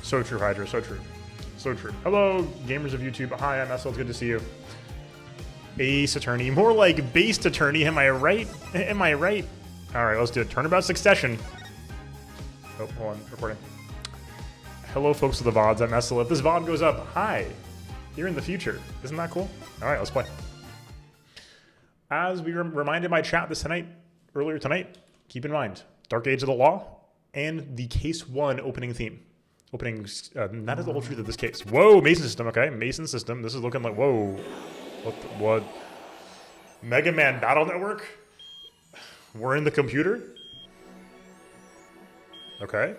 So true, Hydra. So true. So true. Hello, gamers of YouTube. Hi, I'm Essel. It's good to see you. Ace Attorney. More like Based Attorney. Am I right? Am I right? All right, let's do it. Turnabout Succession. Oh, hold on. Recording. Hello, folks of the VODs. I'm Essel. If this VOD goes up, hi. You're in the future. Isn't that cool? All right, let's play. As we reminded my chat earlier tonight, keep in mind, Dark Age of the Law and the Case 1 opening theme. That is the whole truth of this case. Whoa, Mason system, okay. Mason system. This is looking like, whoa. What? Mega Man Battle Network? We're in the computer? Okay.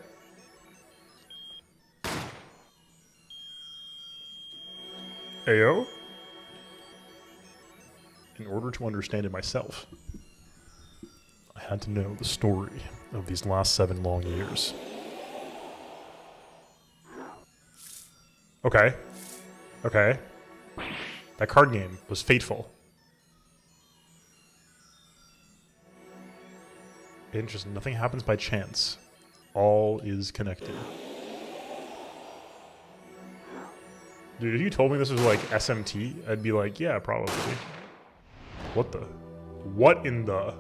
Ayo? In order to understand it myself, I had to know the story of these last 7 long years. Okay. Okay. That card game was fateful. Interesting. Nothing happens by chance. All is connected. Dude, if you told me this was like SMT, I'd be like, yeah, probably. What in the...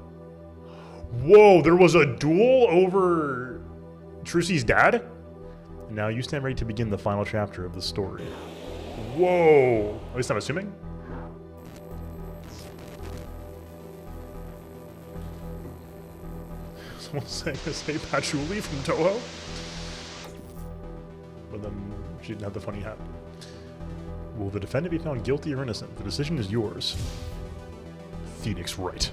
Whoa, there was a duel over Trucy's dad? Now you stand ready to begin the final chapter of the story. Whoa! At least I'm assuming. Someone's saying this hey Patchouli from Toho. But then she didn't have the funny hat. Will the defendant be found guilty or innocent? The decision is yours. Phoenix Wright.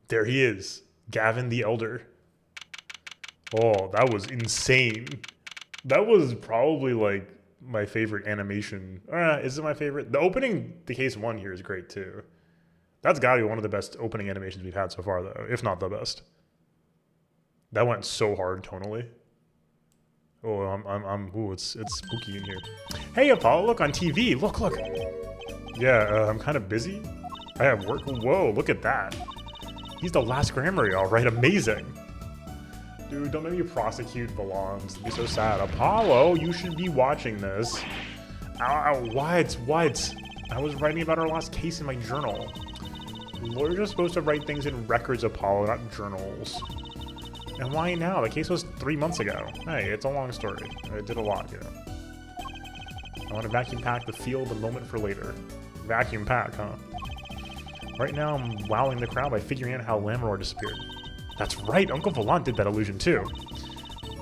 There he is. Gavin the Elder. Oh, that was insane. That was probably like my favorite animation. Is it my favorite? The opening, the Case 1 here is great too. That's gotta be one of the best opening animations we've had so far though, if not the best. That went so hard tonally. Oh, ooh, it's spooky in here. Hey Apollo, look on TV, look. Yeah, I'm kind of busy. I have work, whoa, look at that. He's the last Grammary, all right, amazing. Dude, don't make me prosecute Valons. It'd be so sad. Apollo, you should be watching this. Ow, what? I was writing about our last case in my journal. Lawyers are supposed to write things in records, Apollo, not journals. And why now? The case was 3 months ago. Hey, it's a long story. I did a lot here. I want to vacuum pack the feel of the moment for later. Vacuum pack, huh? Right now, I'm wowing the crowd by figuring out how Lammeror disappeared. That's right, Uncle Valant did that illusion too.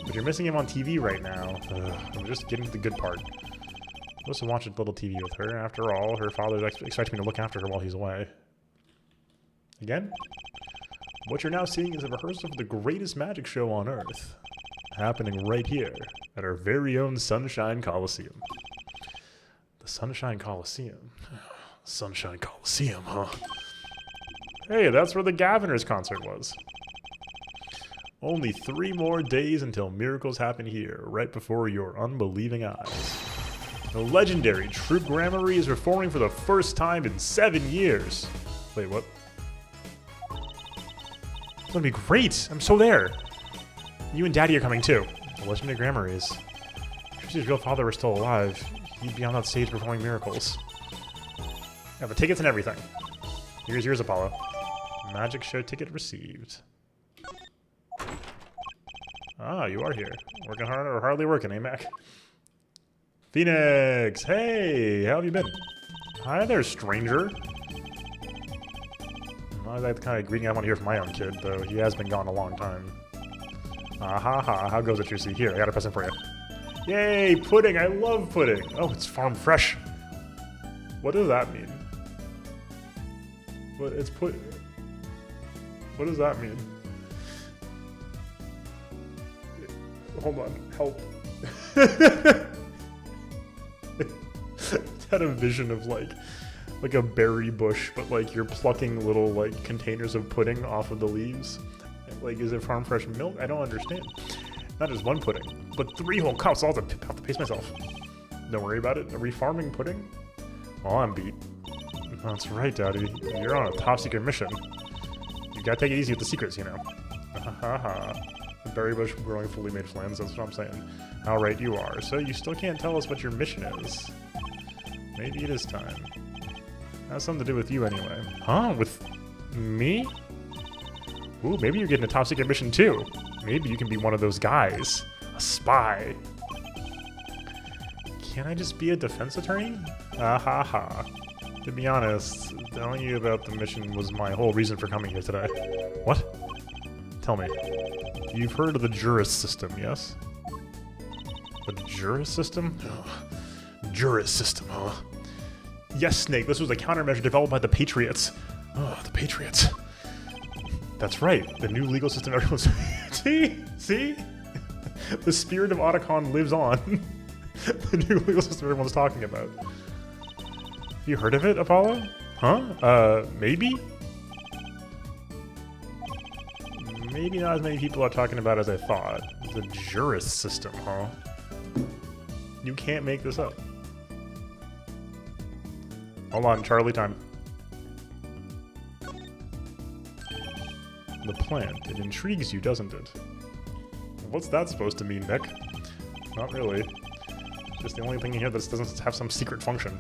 But you're missing him on TV right now. I'm just getting to the good part. I'm supposed to watch a little TV with her. After all, her father expects me to look after her while he's away. Again? What you're now seeing is a rehearsal for the greatest magic show on Earth. Happening right here, at our very own Sunshine Coliseum. The Sunshine Coliseum? Sunshine Coliseum, huh? Hey, that's where the Gaviners concert was. Only 3 more days until miracles happen here, right before your unbelieving eyes. The legendary Troop Grammary is performing for the first time in 7 years. Wait, what? It's gonna be great! I'm so there! You and Daddy are coming too. The legendary Grammary is. If Trucy's real father were still alive, he'd be on that stage performing miracles. Yeah, the tickets and everything. Here's yours, Apollo. Magic show ticket received. Ah, you are here. Working hard or hardly working, eh, Mac? Phoenix! Hey! How have you been? Hi there, stranger. Not that kind of greeting I want to hear from my own kid, though he has been gone a long time. Ha! How goes it, Trucy? Here, I got a present for you. Yay! Pudding! I love pudding! Oh, it's farm fresh. What does that mean? What does that mean? Hold on, help. Had a vision of like a berry bush, but like you're plucking little like containers of pudding off of the leaves. Like, is it farm fresh milk? I don't understand. Not just one pudding, but 3 whole cups. I'll have to pace myself. Don't worry about it. Are we farming pudding? Oh, I'm beat. That's right, Daddy. You're on a top secret mission. You gotta take it easy with the secrets, you know. Haha. Berry bush growing fully made flames, that's what I'm saying. How right you are. So you still can't tell us what your mission is. Maybe it is time. Has something to do with you anyway. Huh? With me? Ooh, maybe you're getting a top secret mission too. Maybe you can be one of those guys. A spy. Can I just be a defense attorney? Ha. To be honest, telling you about the mission was my whole reason for coming here today. What? Tell me. You've heard of the Juris system, yes? The Juris system? Juris system, huh? Yes, Snake, this was a countermeasure developed by the Patriots. Oh, the Patriots. That's right, the new legal system everyone's... See? The spirit of Otacon lives on. The new legal system everyone's talking about. Have you heard of it, Apollo? Huh? Maybe? Maybe not as many people are talking about as I thought. The Juris system, huh? You can't make this up. Hold on, Charlie time. The plant. It intrigues you, doesn't it? What's that supposed to mean, Nick? Not really. Just the only thing in here that doesn't have some secret function.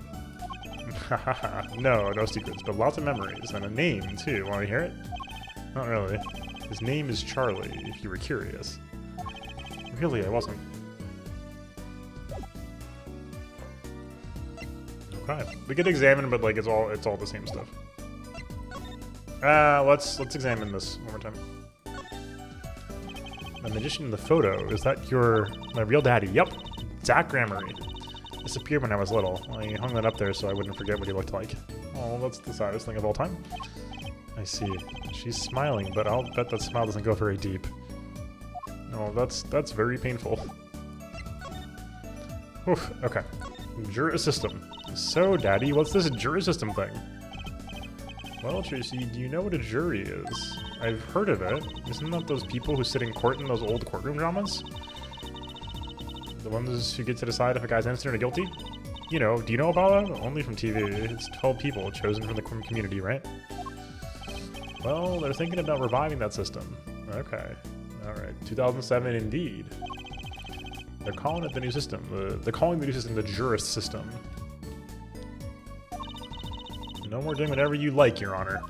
No secrets, but lots of memories. And a name, too. Want to hear it? Not really. His name is Charlie, if you were curious. Really, I wasn't. Okay. We could examine, but like it's all the same stuff. Let's examine this one more time. The magician in the photo, is that my real daddy? Yep, Zach Gramery. Disappeared when I was little. I hung that up there so I wouldn't forget what he looked like. Oh, that's the saddest thing of all time. I see. She's smiling, but I'll bet that smile doesn't go very deep. Oh, that's very painful. Oof, okay. Juris system. So, Daddy, what's this jury system thing? Well, Tracy, do you know what a jury is? I've heard of it. Isn't that those people who sit in court in those old courtroom dramas? The ones who get to decide if a guy's innocent or guilty? You know, do you know about it? Only from TV. It's 12 people chosen from the community, right? Well, they're thinking about reviving that system. Okay. Alright. 2007 indeed. They're calling it the new system. They're calling the new system the Juris system. No more doing whatever you like, Your Honor.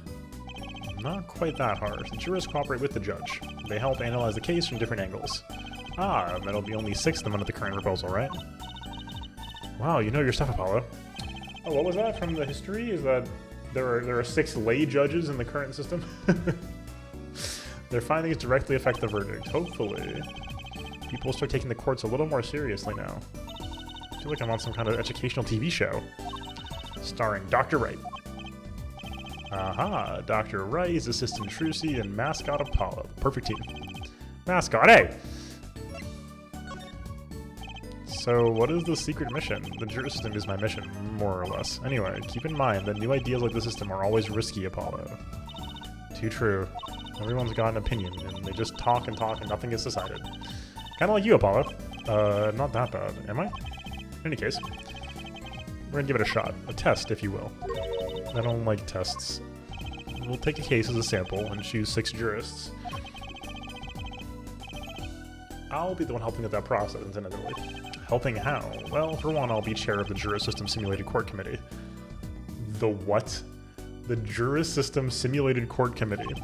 Not quite that harsh. The jurists cooperate with the judge. They help analyze the case from different angles. Ah, that'll be only 6 of them under the current proposal, right? Wow, you know your stuff, Apollo. Oh, what was that from the history? Is that there are 6 lay judges in the current system? Their findings directly affect the verdict. Hopefully, people will start taking the courts a little more seriously now. I feel like I'm on some kind of educational TV show. Starring Dr. Wright. Aha, Dr. Wright, Assistant Trucy, and Mascot Apollo. Perfect team. Mascot, hey! So, what is the secret mission? The jury system is my mission, more or less. Anyway, keep in mind that new ideas like the system are always risky, Apollo. Too true. Everyone's got an opinion, and they just talk and nothing gets decided. Kinda like you, Apollo. Not that bad, am I? In any case, we're gonna give it a shot. A test, if you will. I don't like tests. We'll take a case as a sample and choose 6 jurists. I'll be the one helping with that process, incidentally. Helping how? Well, for one, I'll be chair of the Juris System Simulated Court Committee. The what? The Juris System Simulated Court Committee.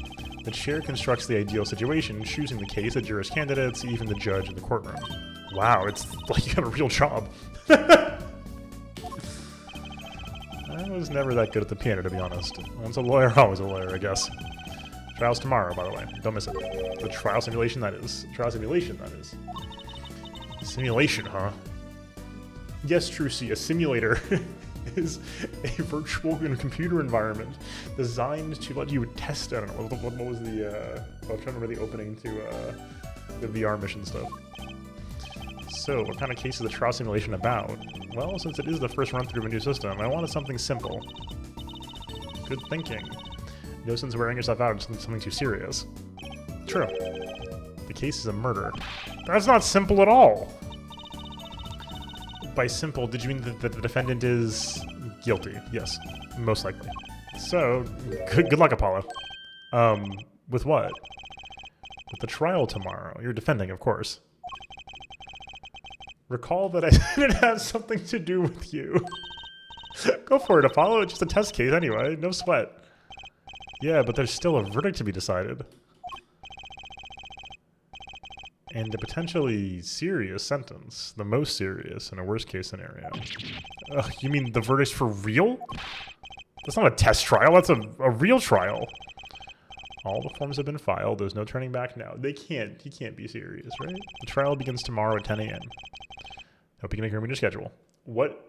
The chair constructs the ideal situation, choosing the case, the jurist candidates, even the judge in the courtroom. Wow, it's like you got a real job. I was never that good at the piano, to be honest. Once a lawyer, always a lawyer, I guess. Trial's tomorrow, by the way. Don't miss it. The trial simulation, that is. Trial simulation, that is. Simulation, huh? Yes, Trucy, a simulator is a virtual computer environment designed to let you test. I don't know, what was the, I was trying to remember the opening to the VR mission stuff. So, what kind of case is the trial simulation about? Well, since it is the first run-through of a new system, I wanted something simple. Good thinking. No sense wearing yourself out into something too serious. True. The case is a murder. That's not simple at all! By simple, did you mean that the defendant is guilty? Yes, most likely. So, good luck, Apollo. With what? With the trial tomorrow. You're defending, of course. Recall that I didn't have something to do with you. Go for it, Apollo. It's just a test case anyway. No sweat. Yeah, but there's still a verdict to be decided. And a potentially serious sentence. The most serious in a worst case scenario. Ugh, you mean the verdict's for real? That's not a test trial. That's a real trial. All the forms have been filed. There's no turning back now. He can't be serious, right? The trial begins tomorrow at 10 a.m. Hope you can make room in your schedule. What?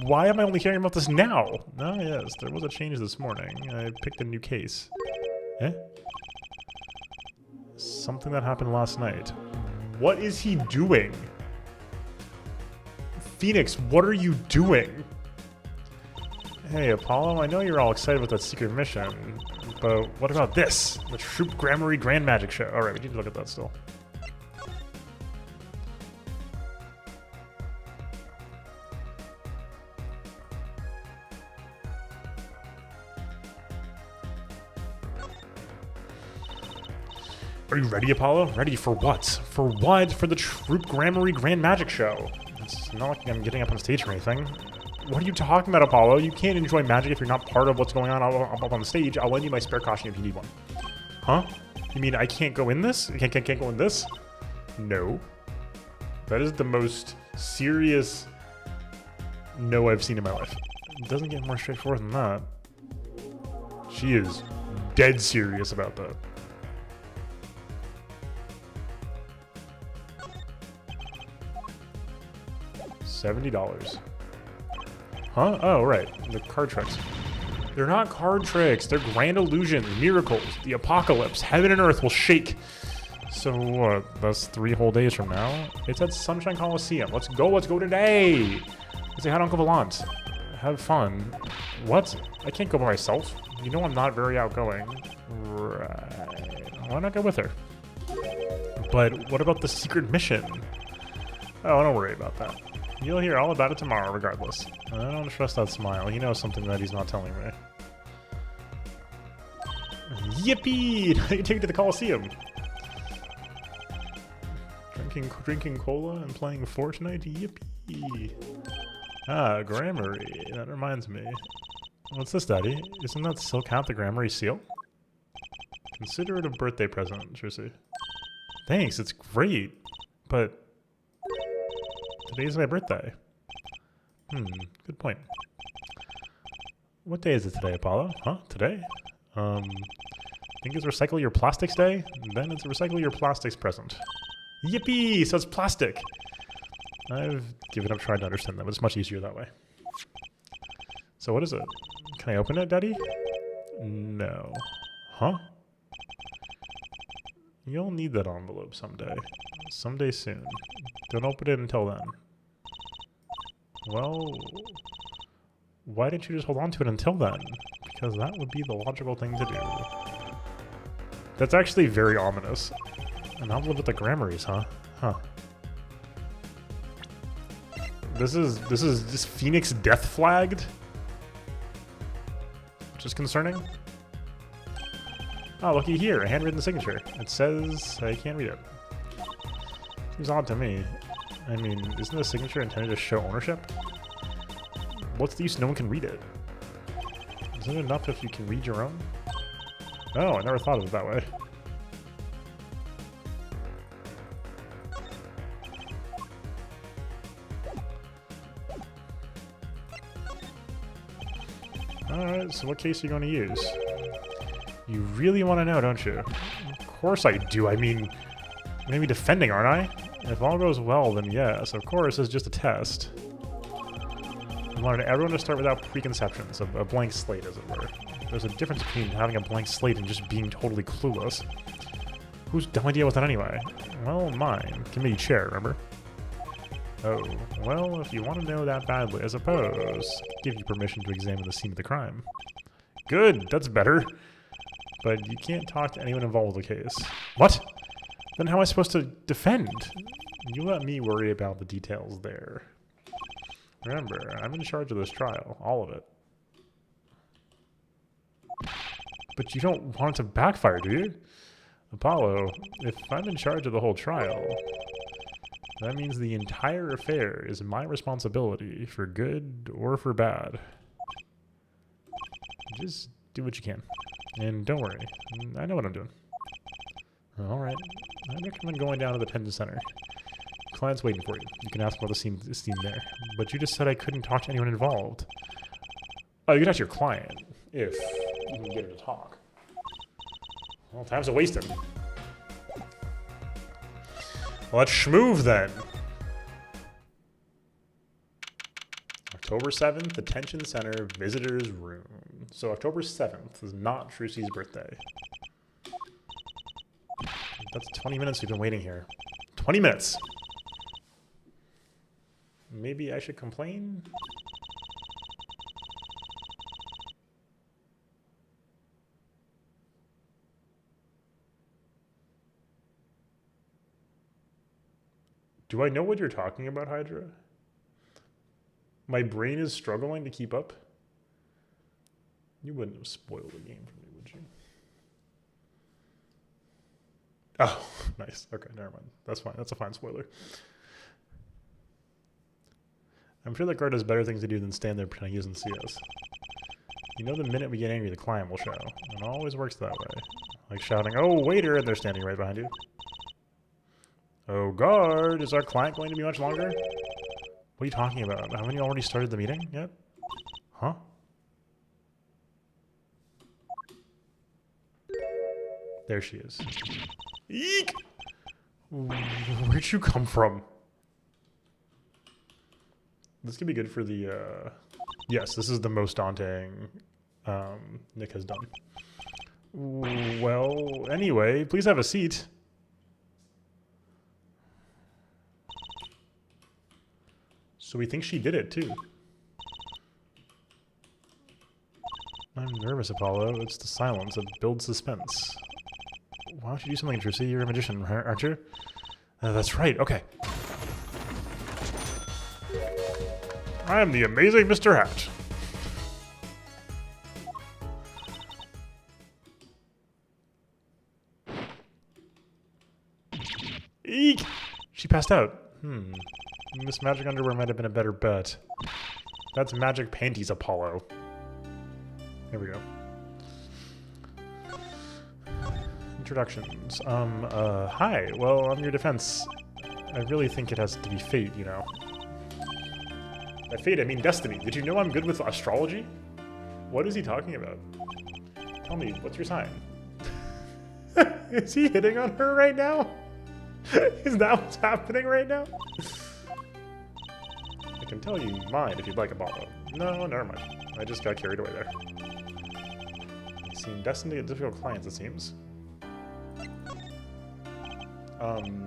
Why am I only hearing about this now? Oh, yes, there was a change this morning. I picked a new case. Eh? Something that happened last night. What is he doing? Phoenix, what are you doing? Hey, Apollo, I know you're all excited with that secret mission, but what about this? The Troop Grammary Grand Magic Show. Alright, we need to look at that still. Are you ready, Apollo? Ready for what? For what? For the Troop Grammary Grand Magic Show. It's not like I'm getting up on stage or anything. What are you talking about, Apollo? You can't enjoy magic if you're not part of what's going on up on the stage. I'll lend you my spare costume if you need one. Huh? You mean I can't go in this? I can't go in this? No. That is the most serious no I've seen in my life. It doesn't get more straightforward than that. She is dead serious about that. $70. Huh? Oh, right. The card tricks. They're not card tricks. They're grand illusions, miracles, the apocalypse. Heaven and earth will shake. So what? That's 3 whole days from now? It's at Sunshine Coliseum. Let's go. Let's go today. Let's say hi to Uncle Valant. Have fun. What? I can't go by myself. You know I'm not very outgoing. Right. Why not go with her? But what about the secret mission? Oh, don't worry about that. You'll hear all about it tomorrow, regardless. I don't trust that smile. He knows something that he's not telling me. Yippee! Now you take me to the Coliseum. Drinking cola and playing Fortnite? Yippee! Ah, Grammary. That reminds me. What's this, Daddy? Isn't that Silk Hat the Grammary seal? Consider it a birthday present, Trissy. Thanks, it's great. But today's my birthday. Good point. What day is it today, Apollo? Huh? Today? Think it's Recycle Your Plastics Day? Then it's Recycle Your Plastics present. Yippee! So it's plastic! I've given up trying to understand that, but it's much easier that way. So what is it? Can I open it, Daddy? No. Huh? You'll need that envelope someday. Someday soon. Don't open it until then. Well, why didn't you just hold on to it until then? Because that would be the logical thing to do. That's actually very ominous. An envelope with the Grammaries, huh? Huh. This is Phoenix death flagged? Which is concerning. Oh, looky here, a handwritten signature. It says I can't read it. Seems odd to me. I mean, isn't the signature intended to show ownership? What's the use no one can read it? Isn't it enough if you can read your own? Oh, I never thought of it that way. Alright, so what case are you going to use? You really want to know, don't you? Of course I do. I mean, I'm going to be defending, aren't I? If all goes well, then yes, of course, it's just a test. I wanted everyone to start without preconceptions, a blank slate, as it were. There's a difference between having a blank slate and just being totally clueless. Whose dumb idea was that anyway? Well, mine. Committee chair, remember? Oh, well, if you want to know that badly, I suppose give you permission to examine the scene of the crime. Good, that's better. But you can't talk to anyone involved with the case. What? Then how am I supposed to defend? You let me worry about the details there. Remember, I'm in charge of this trial. All of it. But you don't want it to backfire, do you? Apollo, if I'm in charge of the whole trial, that means the entire affair is my responsibility, for good or for bad. Just do what you can. And don't worry, I know what I'm doing. Alright, I recommend going down to the Penn Center. Client's waiting for you. You can ask about the scene there. But you just said I couldn't talk to anyone involved. Oh, you can ask your client, if you can get her to talk. Well, time's a wasting. Well, let's schmoove then. October 7th, Attention Center, Visitor's Room. So October 7th is not Trucy's birthday. That's 20 minutes we've been waiting here. 20 minutes! Maybe I should complain? Do I know what you're talking about, Hydra? My brain is struggling to keep up. You wouldn't have spoiled the game for me, would you? Oh, nice. Okay, never mind. That's fine. That's a fine spoiler. I'm sure that guard has better things to do than stand there pretending he doesn't see us. You know, the minute we get angry, the client will show. It always works that way. Like shouting, "Oh, waiter," and they're standing right behind you. Oh, guard, is our client going to be much longer? What are you talking about? Haven't you already started the meeting yet? Huh? There she is. Eek! Where'd you come from? This could be good for the, yes, this is the most daunting Nick has done. Well, anyway, please have a seat. So we think she did it, too. I'm nervous, Apollo. It's the silence that builds suspense. Why don't you do something, Trucy? You're a magician, aren't you? That's right, okay. I am the amazing Mr. Hat. Eek! She passed out. This magic underwear might have been a better bet. That's magic panties, Apollo. Here we go. Introductions. Hi. Well, I'm your defense. I really think it has to be fate, you know. By fate, I mean destiny. Did you know I'm good with astrology? What is he talking about? Tell me, what's your sign? Is he hitting on her right now? Is that what's happening right now? I can tell you mine if you'd like, Apollo. No, never mind. I just got carried away there. I've seen destined to get difficult clients, it seems.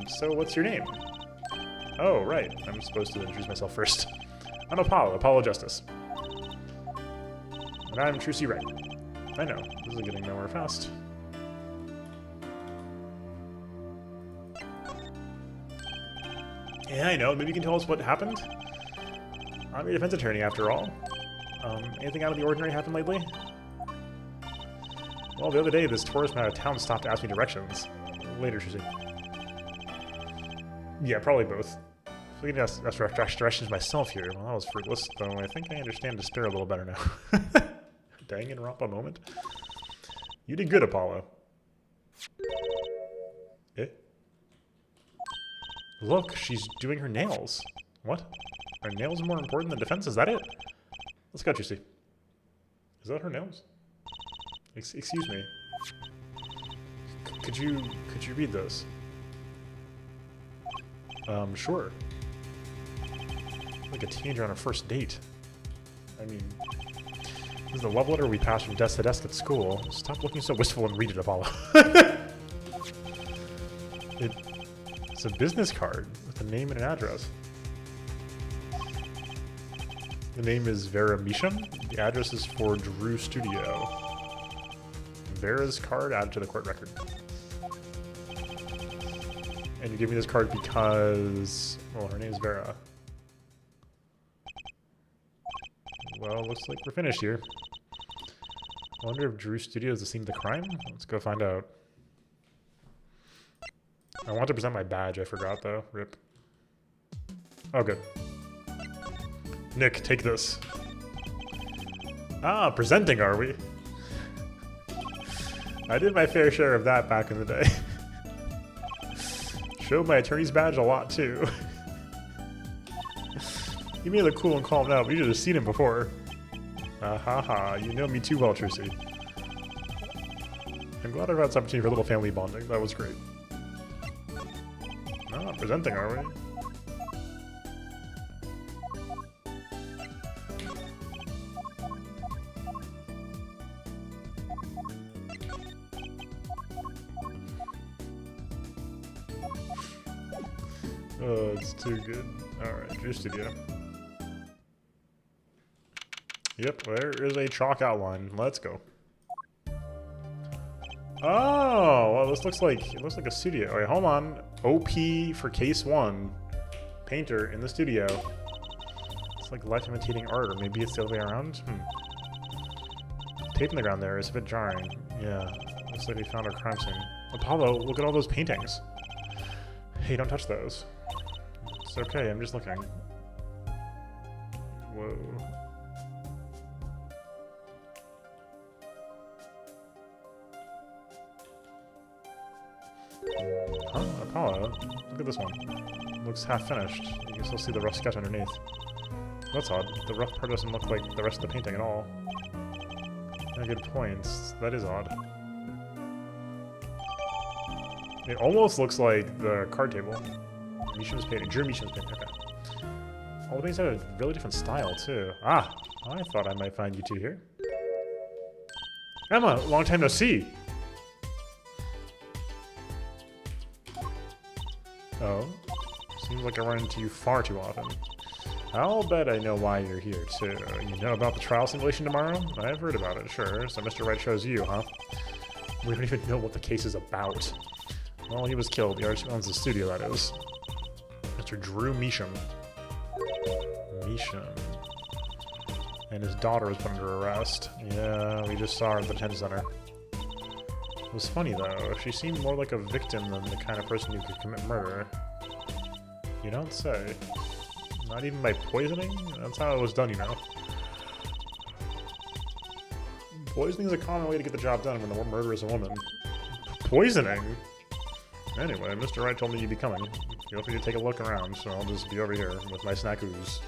So what's your name? Oh, right. I'm supposed to introduce myself first. I'm Apollo, Apollo Justice. And I'm Trucy Wright. I know, this is getting nowhere fast. Yeah, I know. Maybe you can tell us what happened? I'm your defense attorney, after all. Anything out of the ordinary happened lately? Well, the other day, this tourist man out of town stopped to ask me directions. Later, Trucy. Yeah, probably both. If we can ask directions myself here, well, that was fruitless, though I think I understand despair a little better now. Dang and romp a moment. You did good, Apollo. Eh? Look, she's doing her nails. What? Are nails more important than defense? Is that it? Let's go, Trucy. Is that her nails? Excuse me. Could you read those? Sure. Like a teenager on a first date. I mean, this is the love letter we pass from desk to desk at school. Stop looking so wistful and read it, Apollo. It's a business card with a name and an address. The name is Vera Misham. The address is for Drew Studio. Vera's card added to the court record. And you give me this card because, well, her name's Vera. Well, looks like we're finished here. I wonder if Drew Studio is the scene of the crime? Let's go find out. I want to present my badge. I forgot though. Rip. Oh, good. Nick, take this. Ah, presenting, are we? I did my fair share of that back in the day. Showed my attorney's badge a lot too. You may look cool and calm now, but you should have seen him before. Ah ha ha, you know me too well, Trucy. I'm glad I've had this opportunity for a little family bonding. That was great. Ah, presenting, are we? Oh, it's too good. Alright, Drew Studio. Yep, there is a chalk outline. Let's go. Oh, well, this looks like a studio. Alright, hold on. OP for case 1. Painter in the studio. It's like life imitating art, or maybe it's the other way around. Tape in the ground there is a bit jarring. Yeah, looks like we found our crime scene. Apollo, look at all those paintings. Hey, don't touch those. It's okay, I'm just looking. Whoa. Huh? Apollo? Look at this one. Looks half finished. You can still see the rough sketch underneath. That's odd. The rough part doesn't look like the rest of the painting at all. Yeah, good points. That is odd. It almost looks like the card table. Misham's painting. Drew Misham's painting. Okay. All the paintings have a really different style, too. Ah! I thought I might find you two here. Emma! Long time no see! Oh? Seems like I run into you far too often. I'll bet I know why you're here, too. You know about the trial simulation tomorrow? I've heard about it, sure. So Mr. Wright chose you, huh? We don't even know what the case is about. Well, he was killed. The artist who owns the studio, that is. Mr. Drew Measham. Measham. And his daughter was put under arrest. Yeah, we just saw her at the detention center. It was funny, though. She seemed more like a victim than the kind of person who could commit murder. You don't say. Not even by poisoning? That's how it was done, you know. Poisoning is a common way to get the job done when the murderer is a woman. Poisoning? Anyway, Mr. Wright told me you'd be coming. Feel free to take a look around, so I'll just be over here with my snackoos.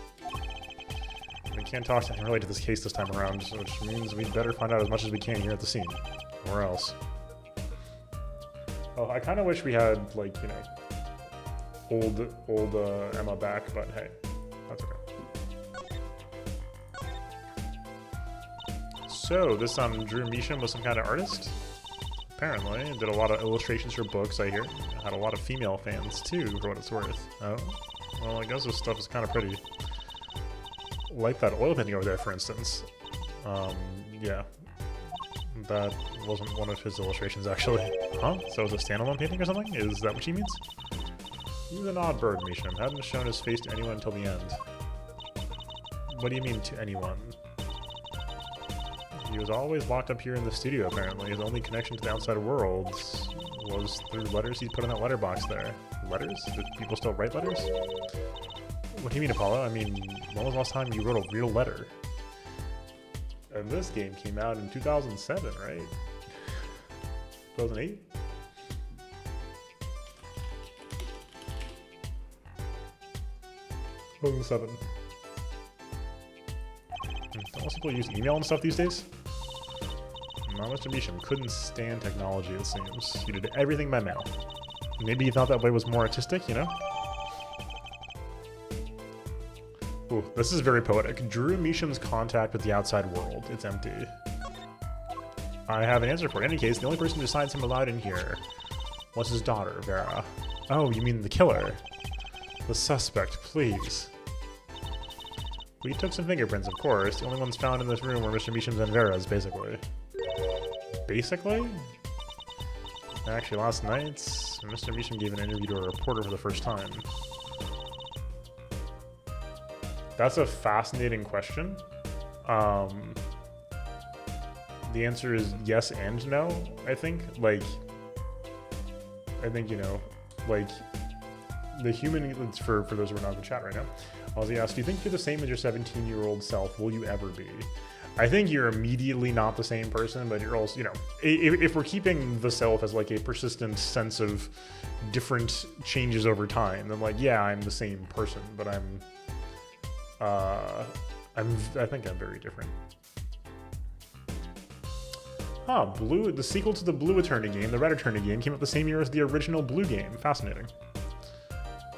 We can't talk to anything related to this case this time around, which means we'd better find out as much as we can here at the scene. Or else. Oh, I kind of wish we had, like, you know, old Emma back, but hey, that's okay. So, this Drew Measham was some kind of artist? Apparently. Did a lot of illustrations for books, I hear. Had a lot of female fans, too, for what it's worth. Oh? Well, I guess this stuff is kind of pretty. Like that oil painting over there, for instance. Yeah. That wasn't one of his illustrations, actually. Huh? So it's a standalone painting or something? Is that what she means? He's an odd bird, Measham. Hadn't shown his face to anyone until the end. What do you mean, to anyone? He was always locked up here in the studio, apparently. His only connection to the outside world was through letters he put in that letterbox there. Letters? Did people still write letters? What do you mean, Apollo? I mean, when was the last time you wrote a real letter? And this game came out in 2007, right? 2008? Don't most people use email and stuff these days? Mr. Measham couldn't stand technology, it seems. He did everything by mail. Maybe he thought that way was more artistic, you know? Ooh, this is very poetic. Drew Measham's contact with the outside world. It's empty. I have an answer for it. In any case, the only person who signs him allowed in here was his daughter, Vera. Oh, you mean the killer? The suspect, please. We took some fingerprints, of course. The only ones found in this room were Mr. Measham's and Vera's, basically. Basically? Actually, last night, Mr. Measham gave an interview to a reporter for the first time. That's a fascinating question. The answer is yes and no, I think. Like, I think, you know, Like, the human, for those who are not in the chat right now, Ozzy asked, do you think you're the same as your 17-year-old self? Will you ever be? I think you're immediately not the same person, but you're also, you know, if we're keeping the self as like a persistent sense of different changes over time, then like, yeah, I'm the same person, but I think I'm very different. Ah, Blue, the sequel to the Blue Attorney game, the Red Attorney game, came out the same year as the original Blue game. Fascinating.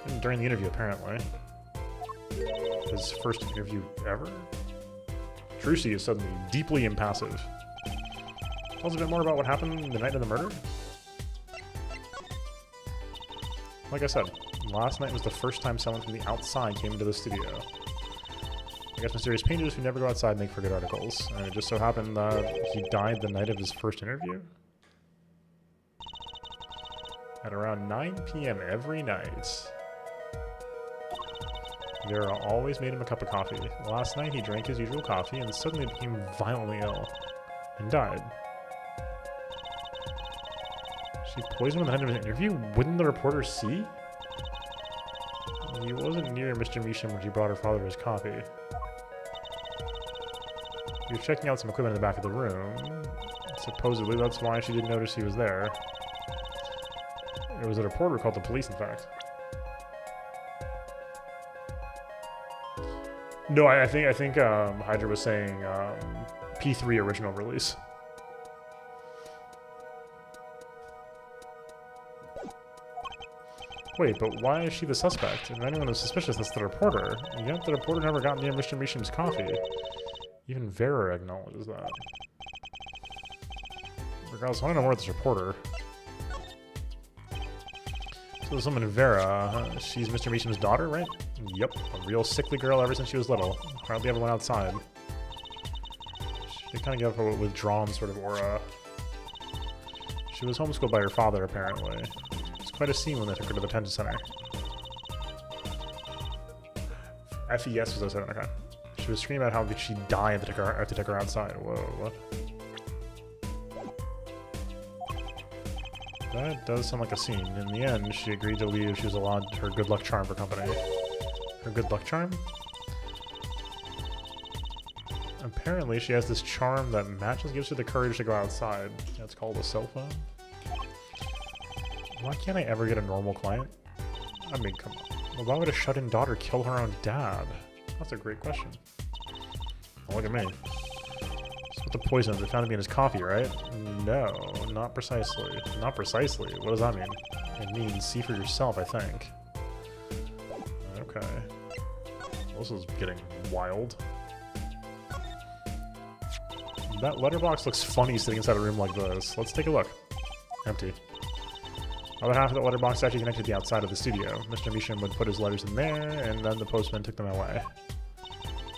And during the interview, apparently. His first interview ever? Trucy is suddenly deeply impassive. Tell us a bit more about what happened the night of the murder? Like I said, last night was the first time someone from the outside came into the studio. I guess mysterious painters who never go outside make for good articles. And it just so happened that he died the night of his first interview? At around 9 p.m. every night. Vera always made him a cup of coffee. Last night he drank his usual coffee and suddenly became violently ill. And died. She poisoned him at the end of an interview? Wouldn't the reporter see? He wasn't near Mr. Measham when she brought her father his coffee. He was checking out some equipment in the back of the room. Supposedly that's why she didn't notice he was there. It was a reporter who called the police, in fact. No, I think Hydra was saying P3 original release. Wait, but why is she the suspect? If anyone is suspicious, that's the reporter. Yet the reporter never got near Mr. Measham's coffee. Even Vera acknowledges that. Regardless, I want to know more about this reporter. So this woman, Vera, she's Mr. Measham's daughter, right? Yep, a real sickly girl ever since she was little. Hardly ever went outside. She kind of gave up a withdrawn sort of aura. She was homeschooled by her father, apparently. It was quite a scene when they took her to the detention center. FES was outside, okay. She was screaming about how she'd die if they took her outside. Whoa, what? That does sound like a scene. In the end, she agreed to leave. She was allowed her good luck charm for company. Her good luck charm? Apparently, she has this charm that matches, gives her the courage to go outside. It's called a cell phone. Why can't I ever get a normal client? I mean, come on. Well, why would a shut-in daughter kill her own dad? That's a great question. Oh, look at me. So with the poison, they found to be in his coffee, right? No, not precisely. Not precisely. What does that mean? It means see for yourself, I think. Okay. This is getting wild. That letterbox looks funny sitting inside a room like this. Let's take a look. Empty. Other half of the letterbox is actually connected to the outside of the studio. Mr. Measham would put his letters in there, and then the postman took them away.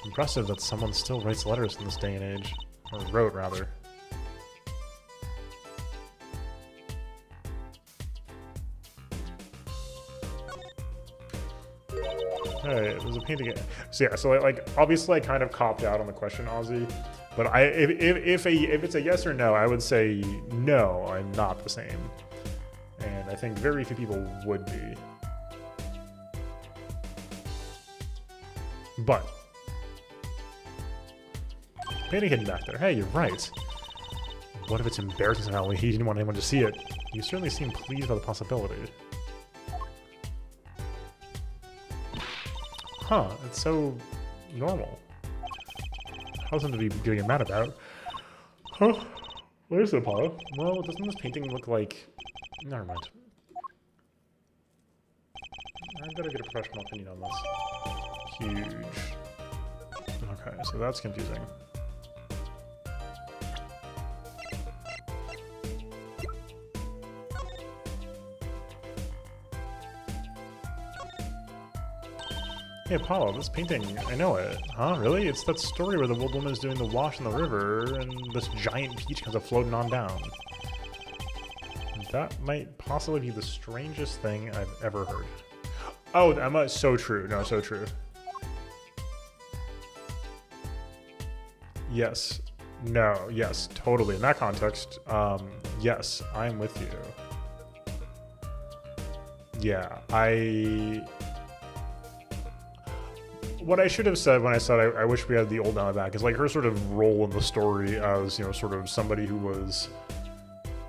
Impressive that someone still writes letters in this day and age. Or wrote, rather. Hey, there's a painting. So yeah, so like obviously I kind of copped out on the question, Ozzy. But if it's a yes or no, I would say no, I'm not the same. And I think very few people would be. But painting hidden back there. Hey, you're right. What if it's embarrassing somehow? He didn't want anyone to see it. You certainly seem pleased by the possibility. Huh, it's so normal. How's something to be getting mad about? Huh? What is it, Apollo? Well, doesn't this painting look like... Never mind. I better get a professional opinion on this. Huge. Okay, so that's confusing. Hey Apollo, this painting, I know it. Huh, really? It's that story where the old woman is doing the wash in the river and this giant peach comes up floating on down. That might possibly be the strangest thing I've ever heard. Oh, Emma, so true. No, so true. Yes. No, yes, totally. In that context, yes, I'm with you. Yeah, what I should have said when I said I wish we had the old Emma back is like her sort of role in the story as, you know, sort of somebody who was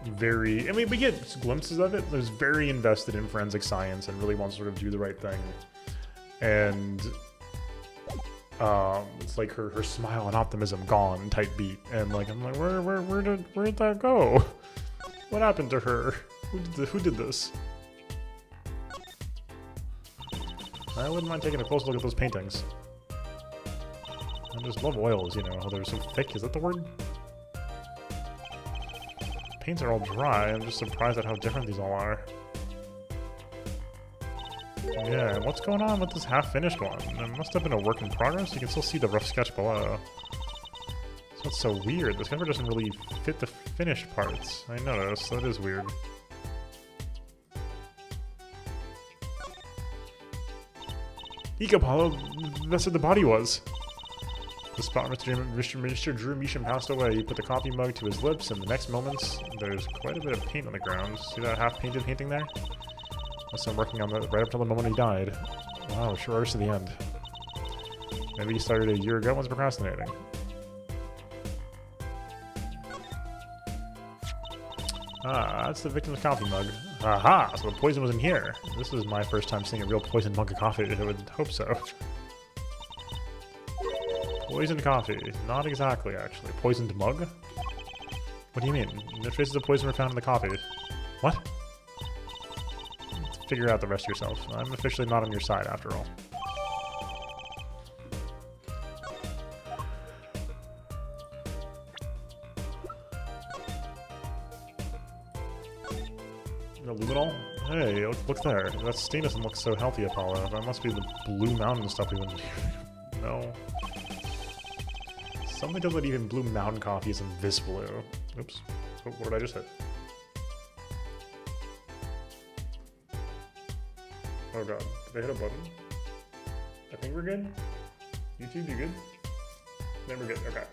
very, I mean, we get glimpses of it, who's very invested in forensic science and really wants to sort of do the right thing. And it's like her smile and optimism gone type beat. And like, I'm like, where did that go? What happened to her? Who did this? I wouldn't mind taking a close look at those paintings. I just love oils, you know, how they're so thick. Is that the word? Paints are all dry. I'm just surprised at how different these all are. Yeah, what's going on with this half-finished one? It must have been a work in progress. You can still see the rough sketch below. So it's so weird. This cover doesn't really fit the finished parts. I noticed. That is weird. Eco Apollo, that's what the body was. The spot Mr. Drew Measham passed away. He put the coffee mug to his lips, and the next moments, there's quite a bit of paint on the ground. See that half-painted painting there? Must have been working on that right up till the moment he died. Wow, sure artist to the end. Maybe he started a year ago and was procrastinating. Ah, that's the victim's coffee mug. Aha! So the poison was in here. This is my first time seeing a real poisoned mug of coffee. I would hope so. Poisoned coffee. Not exactly, actually. Poisoned mug? What do you mean? No traces of poison were found in the coffee. What? Figure out the rest yourself. I'm officially not on your side, after all. Luminol? Hey, look there. That stain doesn't look so healthy, Apollo. That must be the Blue Mountain stuff we've been... No. Something tells that even Blue Mountain coffee isn't this blue. Oops. Oh, what did I just hit? Oh god. Did I hit a button? I think we're good? YouTube, you good? Then we're good. Okay.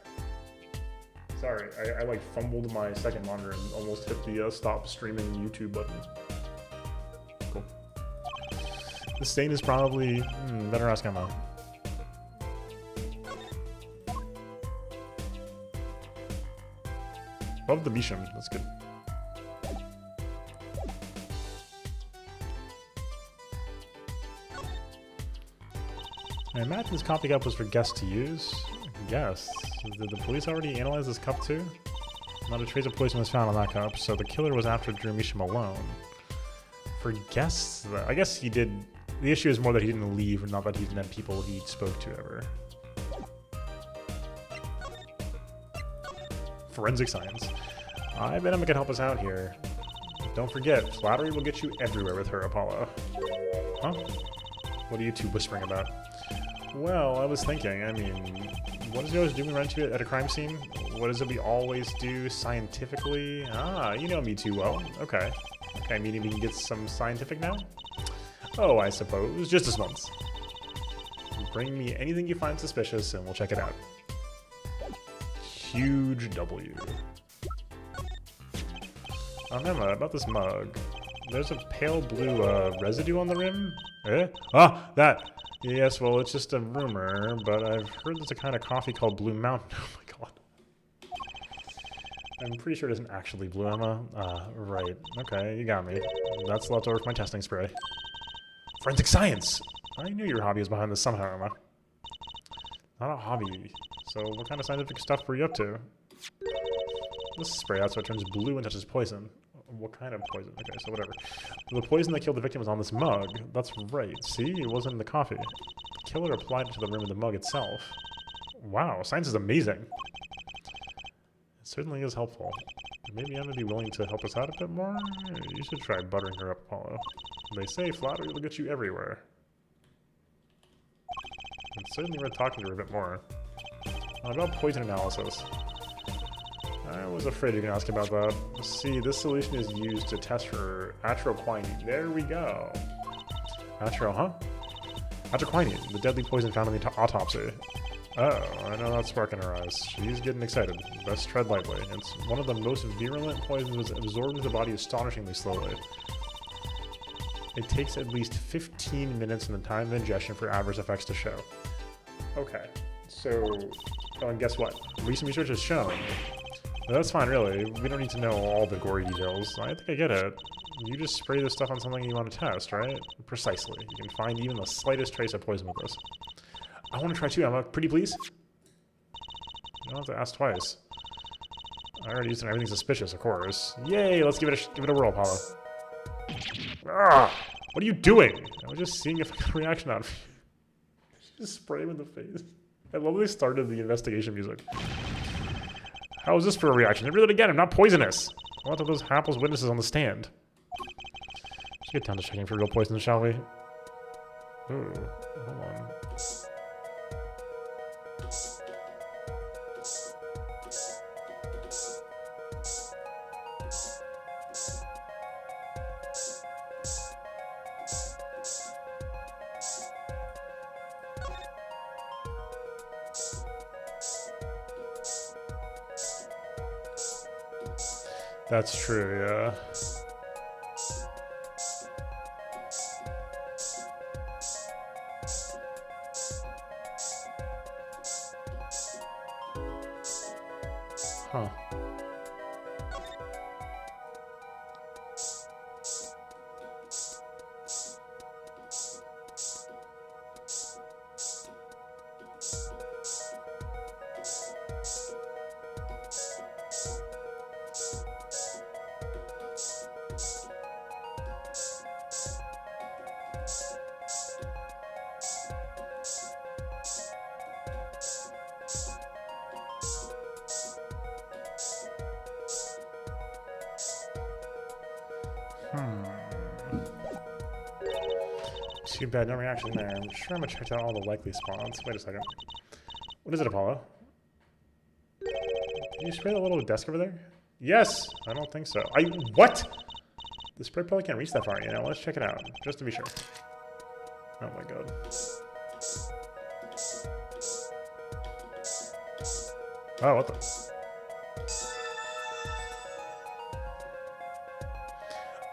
Sorry, I like fumbled my second monitor and almost hit the stop streaming YouTube button. Cool. The stain is probably... better ask Emma. Love the Measham, that's good. I imagine this coffee cup was for guests to use. Guests? Did the police already analyze this cup too? Not a trace of poison was found on that cup, so the killer was after Drew Measham alone. For guests, though, I guess he did... The issue is more that he didn't leave, not that he didn't have people he spoke to ever. Forensic science. I bet Emma can help us out here. Don't forget, flattery will get you everywhere with her, Apollo. Huh? What are you two whispering about? Well, I was thinking, I mean, what is he always doing when we run into it at a crime scene? What is it we always do scientifically? Ah, you know me too well. Okay. Okay, meaning we can get some scientific now? Oh, I suppose. Just this once. Bring me anything you find suspicious and we'll check it out. Huge W. Emma, about this mug. There's a pale blue residue on the rim? Eh? Ah, that! Yes, well, it's just a rumor, but I've heard there's a kind of coffee called Blue Mountain. Oh my god. I'm pretty sure it isn't actually Blue, Emma. Right. Okay, you got me. That's left over for my testing spray. Forensic science! I knew your hobby was behind this somehow, Emma. Not a hobby. So what kind of scientific stuff were you up to? This spray out so it turns blue and touches poison. What kind of poison? Okay, so whatever. The poison that killed the victim was on this mug. That's right. See? It wasn't in the coffee. The killer applied it to the rim of the mug itself. Wow, science is amazing. It certainly is helpful. Maybe Emma would be willing to help us out a bit more? You should try buttering her up, Apollo. They say flattery will get you everywhere. It's certainly worth talking to her a bit more. About poison analysis. I was afraid you were going to ask about that. See, this solution is used to test for atroquinine. There we go. Atroquinine, the deadly poison found in the autopsy. Oh, I know that spark in her eyes. She's getting excited. Best tread lightly. It's one of the most virulent poisons absorbed into the body astonishingly slowly. It takes at least 15 minutes in the time of ingestion for adverse effects to show. Okay, so, oh, and guess what? Recent research has shown. Well, that's fine, really. We don't need to know all the gory details. I think I get it. You just spray this stuff on something you want to test, right? Precisely. You can find even the slightest trace of poison with this. I want to try too, Emma. Pretty please? You don't have to ask twice. I already used it and everything's suspicious, of course. Yay, let's give it a whirl, Apollo. Ah! What are you doing? I was just seeing if I got a reaction out of you. Just spray him in the face. I love they started the investigation music. How is this for a reaction? Read it again, I'm not poisonous. I want those hapless witnesses on the stand. Let's get down to checking for real poison, shall we? Ooh, hold on. That's true, yeah. Huh. Too bad, no reaction there. I'm sure I'm gonna check out all the likely spots. Wait a second. What is it, Apollo? Can you spray the little desk over there? Yes! I don't think so. What? The spray probably can't reach that far, you know? Let's check it out, just to be sure. Oh my god. Oh, what the?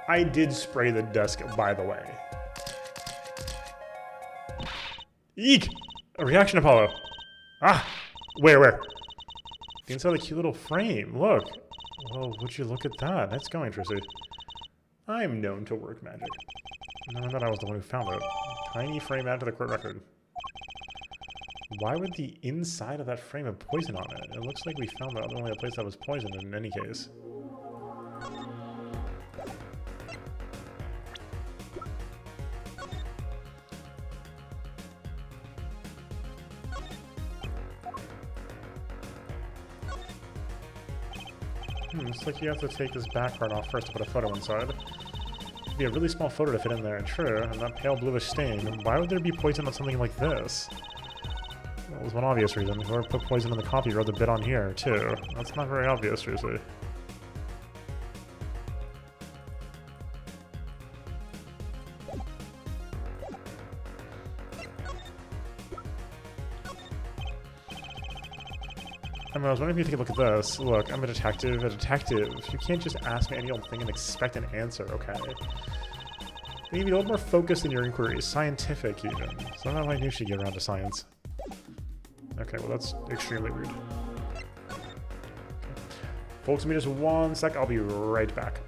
I did spray the desk, by the way. Eek! A reaction, Apollo. Ah! Where? The inside of the cute little frame. Look. Whoa, would you look at that? That's going, Trissy. I'm known to work magic. Knowing that I was the one who found it. Tiny frame added to the court record. Why would the inside of that frame have poison on it? It looks like we found the only place that was poisoned in any case. Looks like you have to take this back part off first to put a photo inside. It'd be a really small photo to fit in there, true, and that pale bluish stain. Why would there be poison on something like this? Well, there's one obvious reason. Whoever put poison in the copy wrote the bit on here, too. That's not very obvious, seriously. I was wondering if you take a look at this. Look, I'm a detective. You can't just ask me any old thing and expect an answer, okay? You need to be a little more focused in your inquiries. Scientific, even. Somehow I knew she'd get around to science. Okay, well that's extremely rude. Okay. Folks, give me just 1 sec. I'll be right back.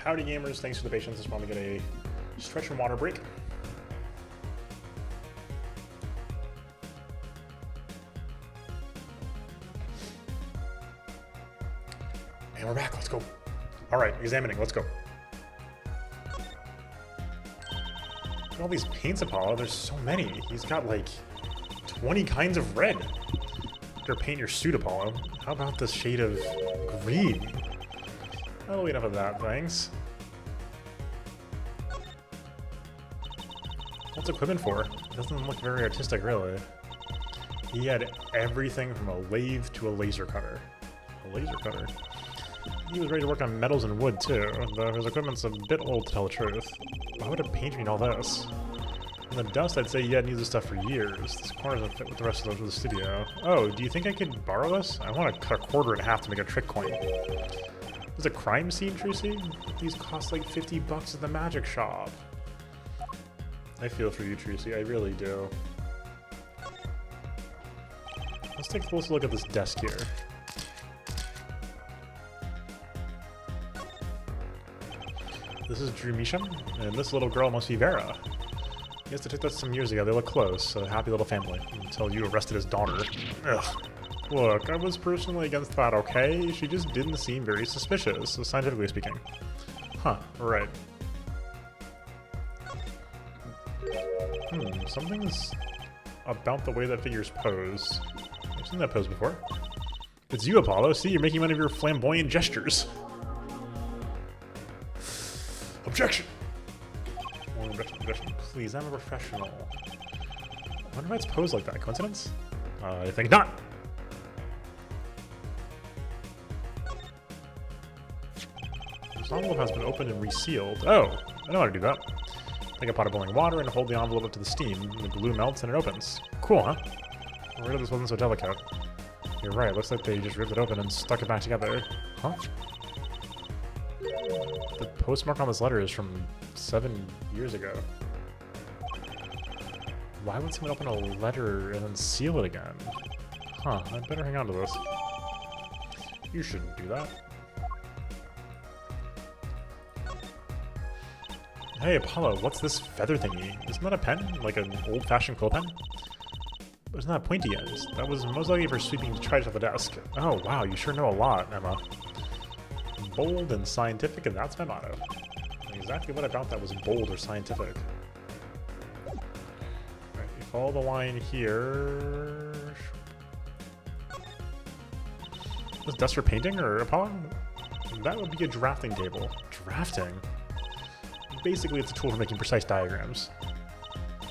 Howdy gamers, thanks for the patience. Just want to get a stretch and water break. And we're back, let's go. All right, examining, let's go. Look at all these paints, Apollo, there's so many. He's got like 20 kinds of red. Better paint your suit, Apollo. How about this shade of green? Oh, enough of that, thanks. What's equipment for? Doesn't look very artistic, really. He had everything from a lathe to a laser cutter. A laser cutter? He was ready to work on metals and wood, too, though his equipment's a bit old to tell the truth. Why would a painter need all this? In the dust, I'd say he hadn't used this stuff for years. This corner doesn't fit with the rest of the studio. Oh, do you think I could borrow this? I want to cut a quarter in half to make a trick coin. There's a crime scene, Tracy? These cost like 50 bucks at the magic shop. I feel for you, Tracy. I really do. Let's take a closer look at this desk here. This is Drew Misham, and this little girl must be Vera. He has to take that some years ago. They look close, a happy little family, until you arrested his daughter. Ugh. Look, I was personally against that, okay? She just didn't seem very suspicious, scientifically speaking. Huh, right. Something's about the way that figure's pose. I've seen that pose before. It's you, Apollo. See, you're making one of your flamboyant gestures. Objection! Objection. Please, I'm a professional. I wonder why it's posed like that. Coincidence? I think not. This envelope has been opened and resealed. Oh, I know how to do that. Take a pot of boiling water and hold the envelope up to the steam. The glue melts and it opens. Cool, huh? I heard this wasn't so delicate. You're right, looks like they just ripped it open and stuck it back together. Huh? The postmark on this letter is from 7 years ago. Why would someone open a letter and then seal it again? Huh, I'd better hang on to this. You shouldn't do that. Hey, Apollo, what's this feather thingy? Isn't that a pen? Like an old-fashioned quill pen? But it's not a pointy end. That was most likely for sweeping the trash off the desk. Oh, wow, you sure know a lot, Emma. Bold and scientific, and that's my motto. Exactly what about that was bold or scientific. Alright, you follow the line here. Is this for painting or Apollo? That would be a drafting table. Drafting? Basically, it's a tool for making precise diagrams.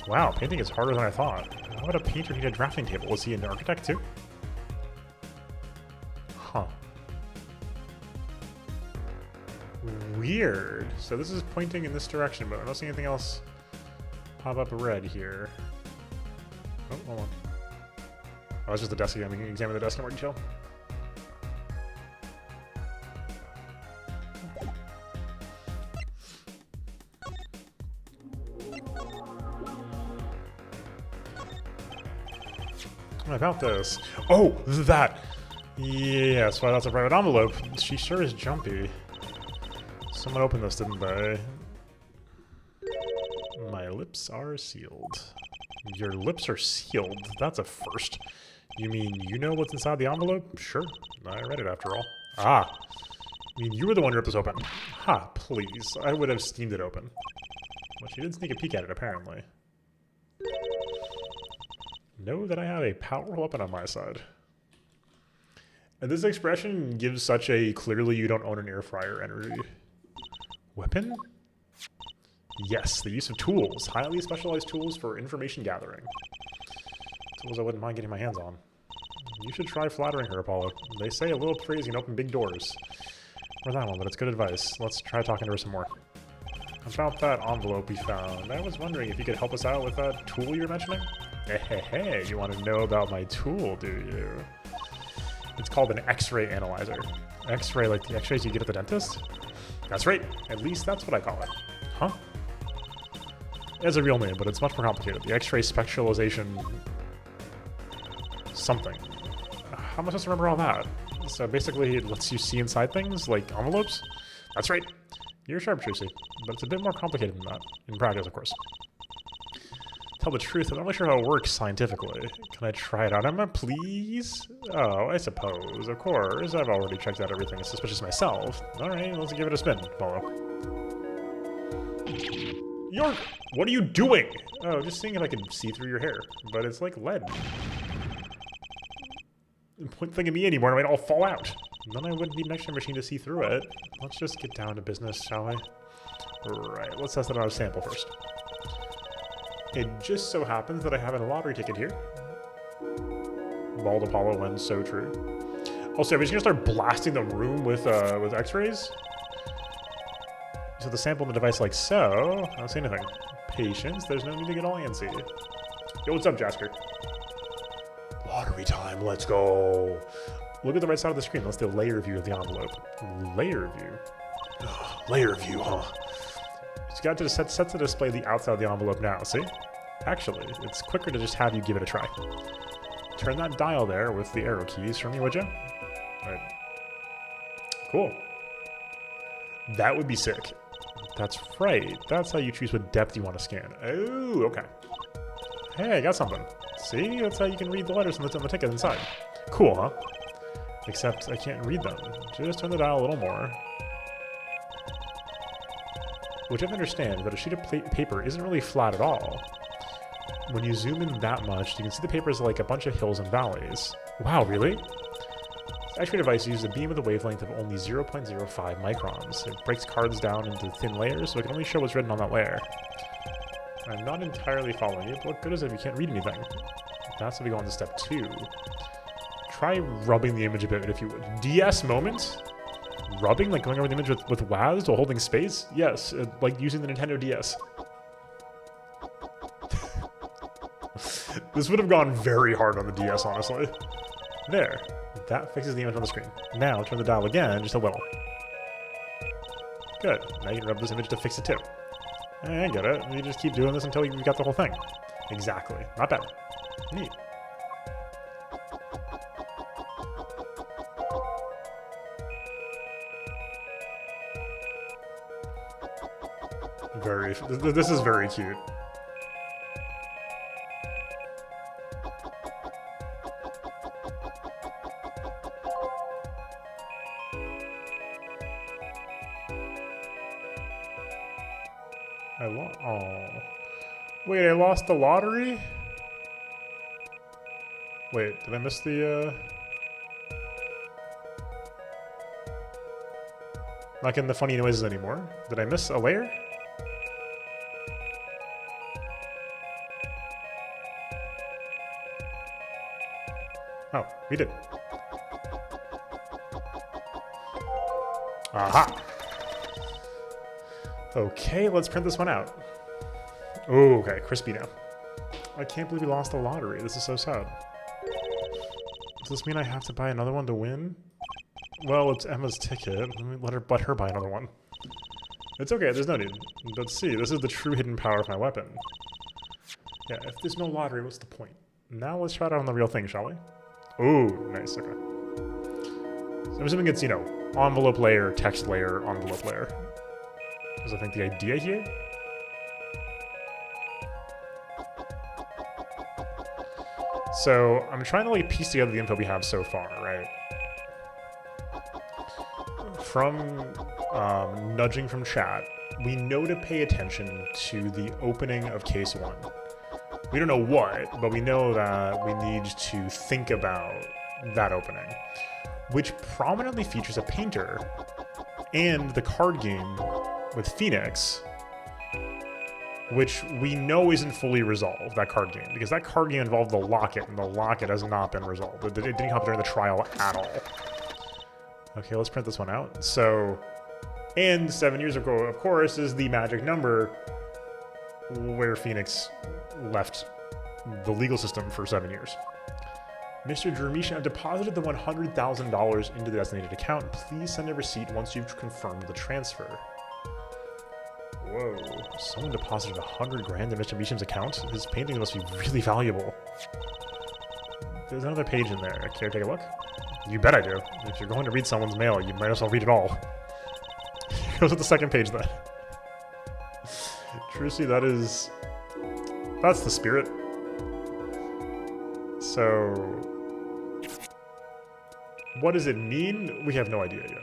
Wow, painting is harder than I thought. Why would a painter need a drafting table? Was he an architect too? Huh. Weird. So this is pointing in this direction, but I don't see anything else pop up red here. Oh, hold on. Oh, it's just the desk again. We can examine the desk in more detail. What about this? Oh, that! Yes, well, that's a private envelope. She sure is jumpy. Someone opened this, didn't they? My lips are sealed. Your lips are sealed? That's a first. You mean you know what's inside the envelope? Sure, I read it after all. Ah, I mean you were the one who ripped this open. Ha, please, I would have steamed it open. But she did sneak a peek at it, apparently. Know that I have a powerful weapon on my side. And this expression gives such a clearly you don't own an air fryer energy. Weapon? Yes, the use of tools. Highly specialized tools for information gathering. Tools I wouldn't mind getting my hands on. You should try flattering her, Apollo. They say a little praise can open big doors. Or that one, but it's good advice. Let's try talking to her some more. About that envelope we found, I was wondering if you could help us out with that tool you're mentioning? Hey, you want to know about my tool, do you? It's called an X-ray analyzer. X-ray like the X-rays you get at the dentist? That's right. At least that's what I call it. Huh? It has a real name, but it's much more complicated. The X-ray spectralization... something. How am I supposed to remember all that? So basically it lets you see inside things, like envelopes? That's right. You're sharp, Tracy, but it's a bit more complicated than that. In practice, of course. Tell the truth, I'm not really sure how it works scientifically. Can I try it out, Emma, please? Oh, I suppose. Of course. I've already checked out everything suspicious myself. Alright, let's give it a spin. Follow. What are you doing? Oh, just seeing if I can see through your hair. But it's like lead. Wouldn't think of me anymore, and I might all fall out. Then I wouldn't need an X-ray machine to see through it. Let's just get down to business, shall we? Right, let's test it on a sample first. It just so happens that I have a lottery ticket here. Bald Apollo when so true. Also, are we just gonna start blasting the room with X-rays? So the sample in the device like so. I don't see anything. Patience, there's no need to get all antsy. Yo, what's up, Jasker? Lottery time, let's go. Look at the right side of the screen. Let's do a layer view of the envelope. Layer view? Ugh, layer view, huh? So you got to set to display the outside of the envelope now, see? Actually, it's quicker to just have you give it a try. Turn that dial there with the arrow keys for me, would you? Alright. Cool. That would be sick. That's right. That's how you choose what depth you want to scan. Oh, okay. Hey, I got something. See? That's how you can read the letters on the ticket inside. Cool, huh? Except I can't read them. Just turn the dial a little more. Which I understand that a sheet of paper isn't really flat at all. When you zoom in that much, you can see the paper is like a bunch of hills and valleys. Wow, really? This X-ray device uses a beam with a wavelength of only 0.05 microns. It breaks cards down into thin layers, so it can only show what's written on that layer. I'm not entirely following you, but what good is it if you can't read anything? That's if we go on to step 2. Try rubbing the image a bit, if you would. DS moment? Rubbing? Like going over the image with WASD while holding space? Yes, like using the Nintendo DS. This would have gone very hard on the DS, honestly. There. That fixes the image on the screen. Now, turn the dial again, just a little. Good. Now you can rub this image to fix it too. I get it. You just keep doing this until you got the whole thing. Exactly. Not bad. Neat. This is very cute. Oh. Wait, I lost the lottery? Wait, did I miss the, Not getting the funny noises anymore. Did I miss a layer? Oh, we did. Aha! Okay, let's print this one out. Oh, okay, crispy now. I can't believe we lost the lottery. This is so sad. Does this mean I have to buy another one to win? Well, it's Emma's ticket. Let me let her buy another one. It's okay, there's no need. Let's see, this is the true hidden power of my weapon. Yeah, if there's no lottery, what's the point? Now let's try it out on the real thing, shall we? Ooh, nice, okay. So I'm assuming it's, you know, envelope layer, text layer, envelope layer. Is I think the idea here? So I'm trying to like piece together the info we have so far, right? From nudging from chat, we know to pay attention to the opening of case 1. We don't know what, but we know that we need to think about that opening, which prominently features a painter and the card game with Phoenix, which we know isn't fully resolved, that card game, because that card game involved the locket, and the locket has not been resolved. It didn't come up during the trial at all. Okay, let's print this one out. So, and 7 years ago, of course, is the magic number where Phoenix left the legal system for 7 years. Mr. Jermisha, I've deposited the $100,000 into the designated account. Please send a receipt once you've confirmed the transfer. Whoa, someone deposited 100 grand in Mr. Meacham's account? His painting must be really valuable. There's another page in there. Care to take a look? You bet I do. If you're going to read someone's mail, you might as well read it all. goes with the second page then. Trucy, that's the spirit. So, what does it mean? We have no idea yet.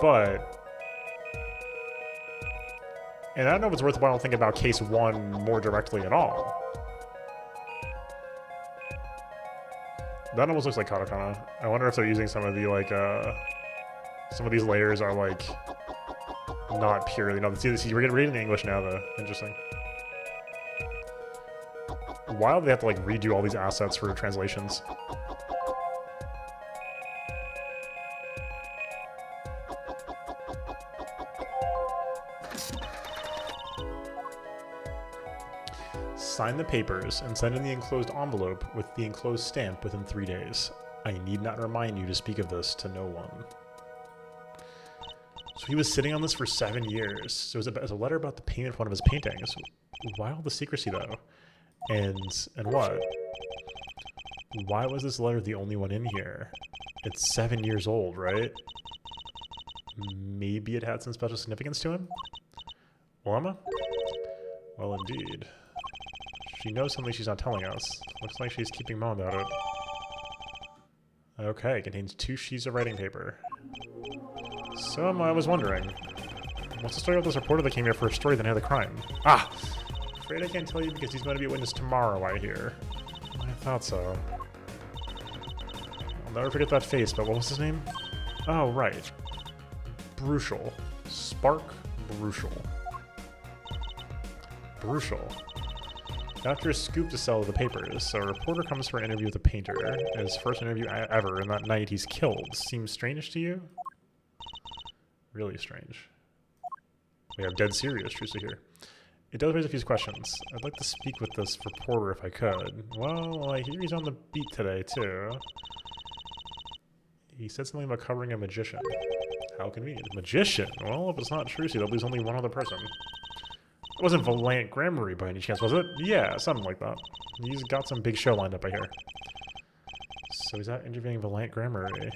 But, and I don't know if it's worthwhile thinking about case 1 more directly at all. That almost looks like katakana. I wonder if they're using some of the, like, some of these layers are, like, not purely. No, see, we're reading English now, though. Interesting. Why do they have to, like, redo all these assets for translations? Sign the papers and send in the enclosed envelope with the enclosed stamp within 3 days. I need not remind you to speak of this to no one. So he was sitting on this for 7 years. So it was a letter about the payment for one of his paintings. Why all the secrecy, though? And what? Why was this letter the only one in here? It's 7 years old, right? Maybe it had some special significance to him? Llama? Well, indeed. She knows something she's not telling us. Looks like she's keeping mum about it. Okay, it contains 2 sheets of writing paper. So I was wondering, what's the story about this reporter that came here for a story that had the crime? Ah! Afraid I can't tell you because he's going to be a witness tomorrow, I hear. I thought so. I'll never forget that face, but what was his name? Oh, right. Bruchel. Spark Bruchel. Bruchel. After a scoop to sell the papers, so a reporter comes for an interview with a painter. His first interview ever, and that night he's killed. Seems strange to you? Really strange. We have dead serious, Trucy here. It does raise a few questions. I'd like to speak with this reporter if I could. Well, I hear he's on the beat today, too. He said something about covering a magician. How convenient. Magician? Well, if it's not Trucy, they'll lose only one other person. It wasn't Valant Grammary by any chance, was it? Yeah, something like that. He's got some big show lined up, I hear. So he's out interviewing Valant Grammary.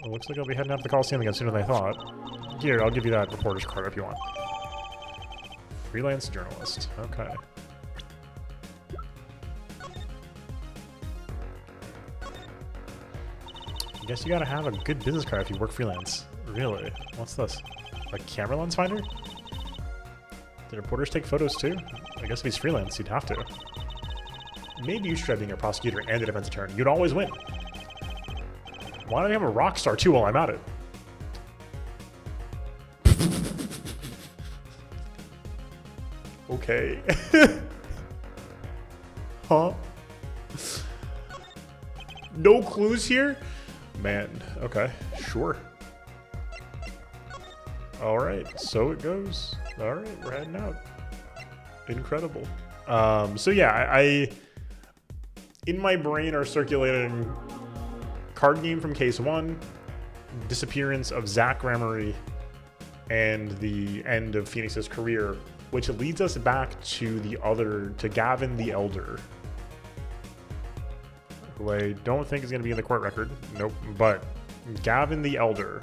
Well, looks like I'll be heading out to the Coliseum again sooner than I thought. Here, I'll give you that reporter's card if you want. Freelance journalist. Okay. I guess you gotta have a good business card if you work freelance. Really? What's this? A camera lens finder? Do reporters take photos too? I guess if he's freelance, you'd have to. Maybe you should try being a prosecutor and a defense attorney. You'd always win. Why don't I have a rock star too while I'm at it? Okay. Huh? No clues here? Man, okay, sure. Alright, so it goes. Alright, we're heading out. Incredible. So yeah, I in my brain are circulating card game from case 1, disappearance of Zach Grammary, and the end of Phoenix's career, which leads us back to to Gavin the Elder, who I don't think is going to be in the court record. Nope. But Gavin the Elder.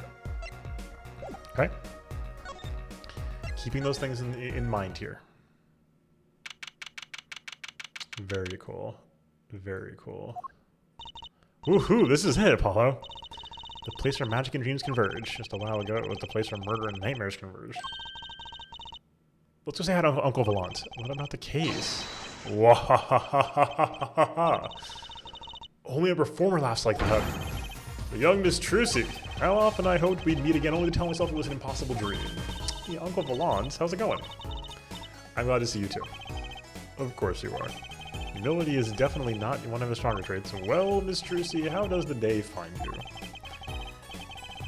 Okay. Keeping those things in mind here. Very cool. Very cool. Woohoo, this is it, Apollo. The place where magic and dreams converge. Just a while ago, it was the place where murder and nightmares converge. Let's just say hi to Uncle Valant. What about the case? Wahahahahaha. Only a performer laughs like that. The young Miss Trucy. How often I hoped we'd meet again, only to tell myself it was an impossible dream. Yeah, Uncle Valant, how's it going? I'm glad to see you too. Of course you are. Humility is definitely not one of his stronger traits. Well, Miss Trucy, how does the day find you?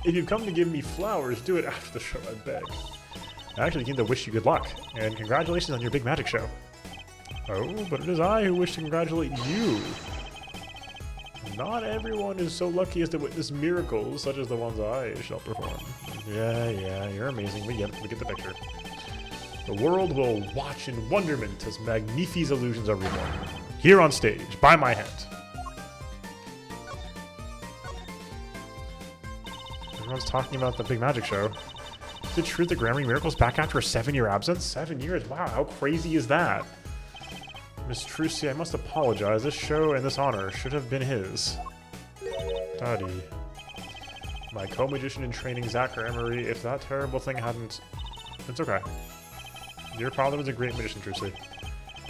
If you've come to give me flowers, do it after the show, I beg. I actually came to wish you good luck, and congratulations on your big magic show. Oh, but it is I who wish to congratulate you. Not everyone is so lucky as to witness miracles such as the ones I shall perform. Yeah, you're amazing. We get the picture. The world will watch in wonderment as Magnifi's illusions are reborn. Here on stage, by my hand. Everyone's talking about the big magic show. Is it true the Grammar Miracle's back after a 7-year absence? 7 years? Wow, how crazy is that? Miss Trucy, I must apologize. This show and this honor should have been his. Daddy. My co-magician in training, Zach Emery, if that terrible thing hadn't... It's okay. Your father was a great magician, Trucy.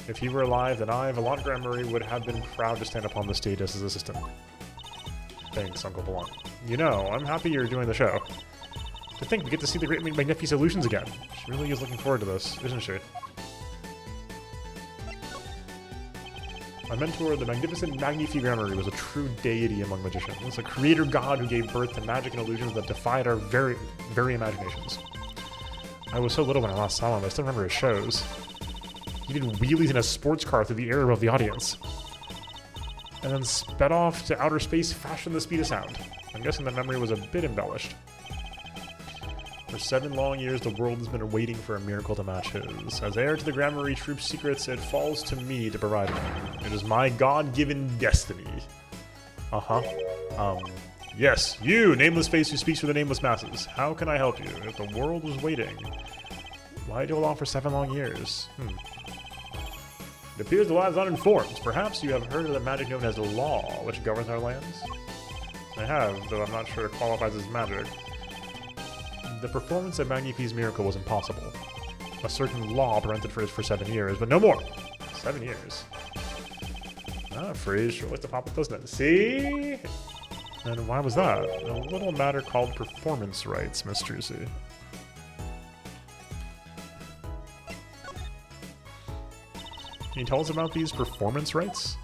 If he were alive, then I, Valant Emery, would have been proud to stand upon the stage as his assistant. Thanks, Uncle Valant. You know, I'm happy you're doing the show. To think we get to see the great Magnificent Illusions again. She really is looking forward to this, isn't she? My mentor, the magnificent Magnifi Grammary, was a true deity among magicians, a creator god who gave birth to magic and illusions that defied our very imaginations. I was so little when I last saw him, I still remember his shows. He did wheelies in a sports car through the air above the audience, and then sped off to outer space faster than the speed of sound. I'm guessing that memory was a bit embellished. For 7 long years, the world has been waiting for a miracle to match his. As heir to the Grammary Troop's secrets, it falls to me to provide them. It is my God-given destiny. Yes, you, nameless face who speaks for the nameless masses. How can I help you? If the world was waiting, why hold on for 7 long years? It appears the lad's uninformed. Perhaps you have heard of the magic known as law, which governs our lands? I have, though I'm not sure it qualifies as magic. The performance of Magnifi's miracle was impossible. A certain law prevented for 7 years, but no more. 7 years. Ah, phrase sure likes to pop up, doesn't it? See? And why was that? A little matter called performance rights, Miss Trucy. Can you tell us about these performance rights?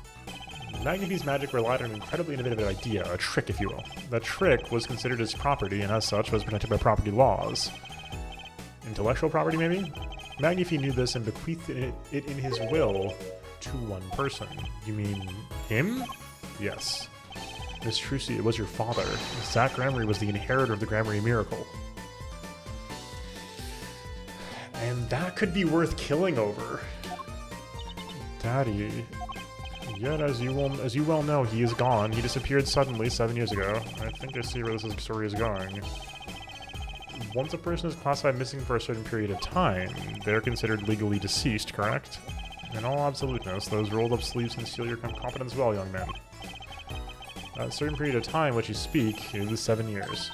Magnifi's magic relied on an incredibly innovative idea, a trick, if you will. The trick was considered as property, and as such was protected by property laws. Intellectual property, maybe? Magnifi knew this and bequeathed it in his will to one person. You mean him? Yes. Miss Trucy, it was your father. Zach Grammary was the inheritor of the Grammary Miracle. And that could be worth killing over. Daddy... Yet, as you well know, he is gone. He disappeared suddenly 7 years ago. I think I see where this story is going. Once a person is classified missing for a certain period of time, they're considered legally deceased, correct? In all absoluteness, those rolled-up sleeves conceal your competence well, young man. A certain period of time which you speak is 7 years.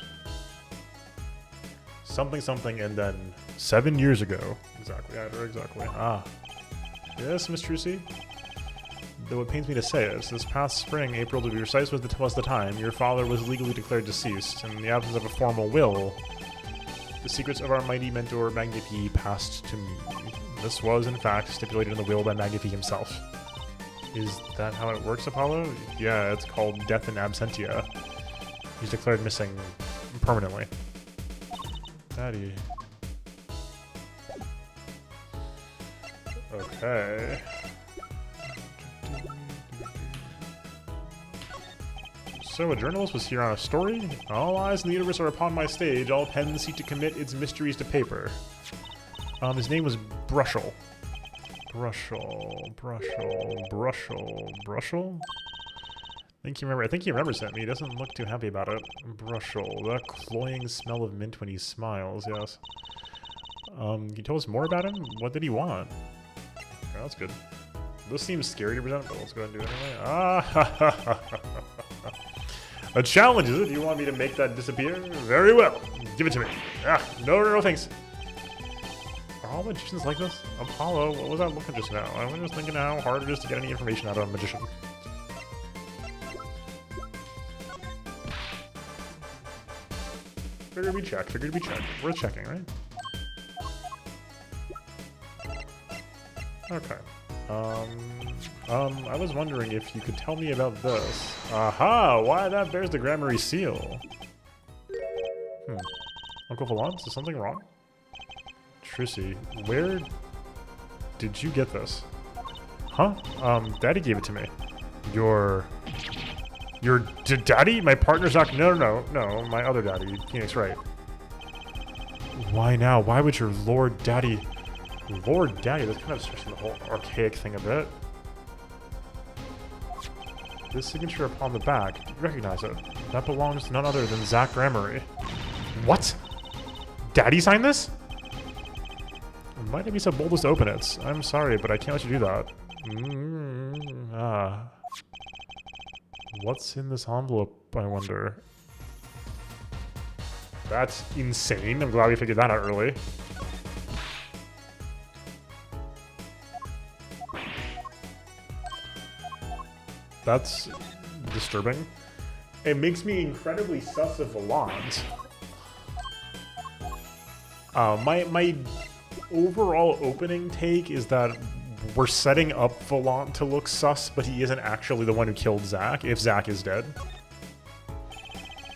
Something, something, and then 7 years ago. Exactly, exactly. Ah. Yes, Miss Trucy? Though it pains me to say this past spring, April to be precise, was the time, your father was legally declared deceased. In the absence of a formal will, the secrets of our mighty mentor Magnifi passed to me. This was, in fact, stipulated in the will by Magnifi himself. Is that how it works, Apollo? Yeah, it's called death in absentia. He's declared missing permanently. Daddy. Okay. So a journalist was here on a story? All eyes in the universe are upon my stage. All pens seek to commit its mysteries to paper. His name was Brushel. Brushel. I think he remembers me. He doesn't look too happy about it. Brushel. That cloying smell of mint when he smiles, yes. Can you tell us more about him? What did he want? Okay, that's good. This seems scary to present, but let's go ahead and do it anyway. Ah, a challenge, is it? Do you want me to make that disappear? Very well. Give it to me. Ah, no, thanks. Are all magicians like this? Apollo, what was that looking just now? I was just thinking how hard it is to get any information out of a magician. Figured we check. Worth checking, right? Okay. I was wondering if you could tell me about this. Aha! Why, that bears the Grammary seal. Uncle Valant, is something wrong? Trucy, where did you get this? Huh? Daddy gave it to me. Your daddy? My partner's not... No, my other daddy, Phoenix Wright. Why now? Why would your Lord Daddy... Lord Daddy, that's kind of stretching the whole archaic thing a bit. This signature upon the back, do you recognize it? That belongs to none other than Zach Grammary. What? Daddy signed this? Why did you be so bold as to open it? I'm sorry, but I can't let you do that. What's in this envelope, I wonder? That's insane. I'm glad we figured that out early. That's disturbing. It makes me incredibly sus of Volant. My overall opening take is that we're setting up Volant to look sus, but he isn't actually the one who killed Zack, if Zack is dead.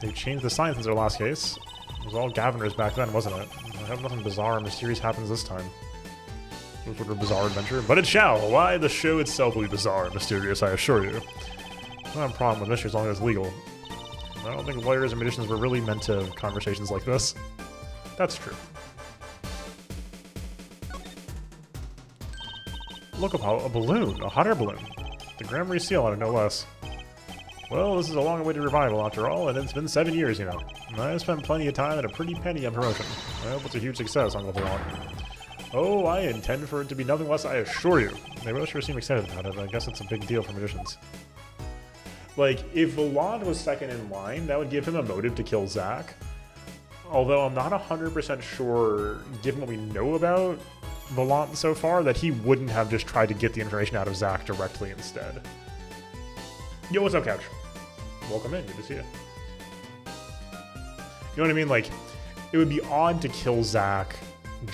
They changed the sign since our last case. It was all Gaviners back then, wasn't it? I hope nothing bizarre or mysterious happens this time. Some sort of bizarre adventure, but it shall! Why, the show itself will be bizarre and mysterious, I assure you. I don't have a problem with mystery as long as it's legal. I don't think lawyers and magicians were really meant to have conversations like this. That's true. Look, a balloon, a hot air balloon. The Grand Marie seal on it, no less. Well, this is a long-awaited revival after all, and it's been 7 years, you know. I spent plenty of time and a pretty penny on promotion. I hope it's a huge success, Uncle Volant. Oh, I intend for it to be nothing less, I assure you. They both sure seem excited about it. I guess it's a big deal for magicians. Like, if Volant was second in line, that would give him a motive to kill Zack. Although I'm not 100% sure, given what we know about Volant so far, that he wouldn't have just tried to get the information out of Zack directly instead. Yo, what's up, Couch? Welcome in, good to see you. You know what I mean? Like, it would be odd to kill Zack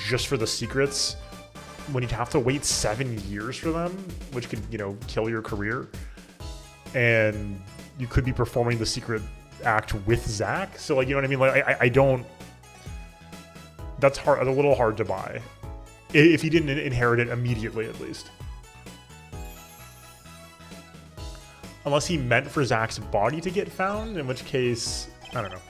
just for the secrets when you'd have to wait 7 years for them, which could, you know, kill your career. And you could be performing the secret act with Zack. So, like, you know what I mean? Like, I don't... That's hard. That's a little hard to buy. If he didn't inherit it immediately, at least. Unless he meant for Zack's body to get found, in which case, I don't know.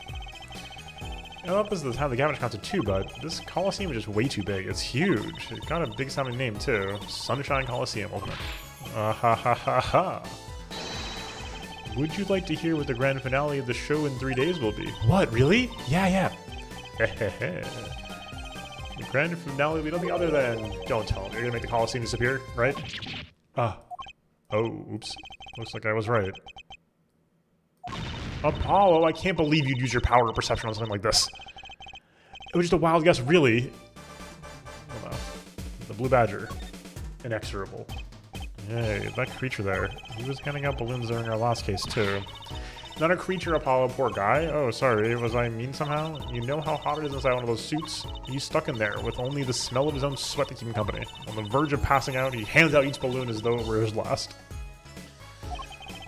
I don't know if this is the time the Gavinage counted too, but this Coliseum is just way too big. It's huge. It's got a big sounding name too. Sunshine Coliseum, Ultimate. Ha ha ha ha. Would you like to hear what the grand finale of the show in 3 days will be? What, really? Yeah. The grand finale will be nothing other than... Don't tell him. You're gonna make the Coliseum disappear, right? Oh, oops. Looks like I was right. Apollo, I can't believe you'd use your power of perception on something like this. It was just a wild guess, really. Oh, no. The Blue Badger. Inexorable. Yay, that creature there. He was handing out balloons during our last case, too. Not a creature, Apollo, poor guy. Oh, sorry, was I mean somehow? You know how hot it is inside one of those suits? He's stuck in there, with only the smell of his own sweat to keep him company. On the verge of passing out, he hands out each balloon as though it were his last.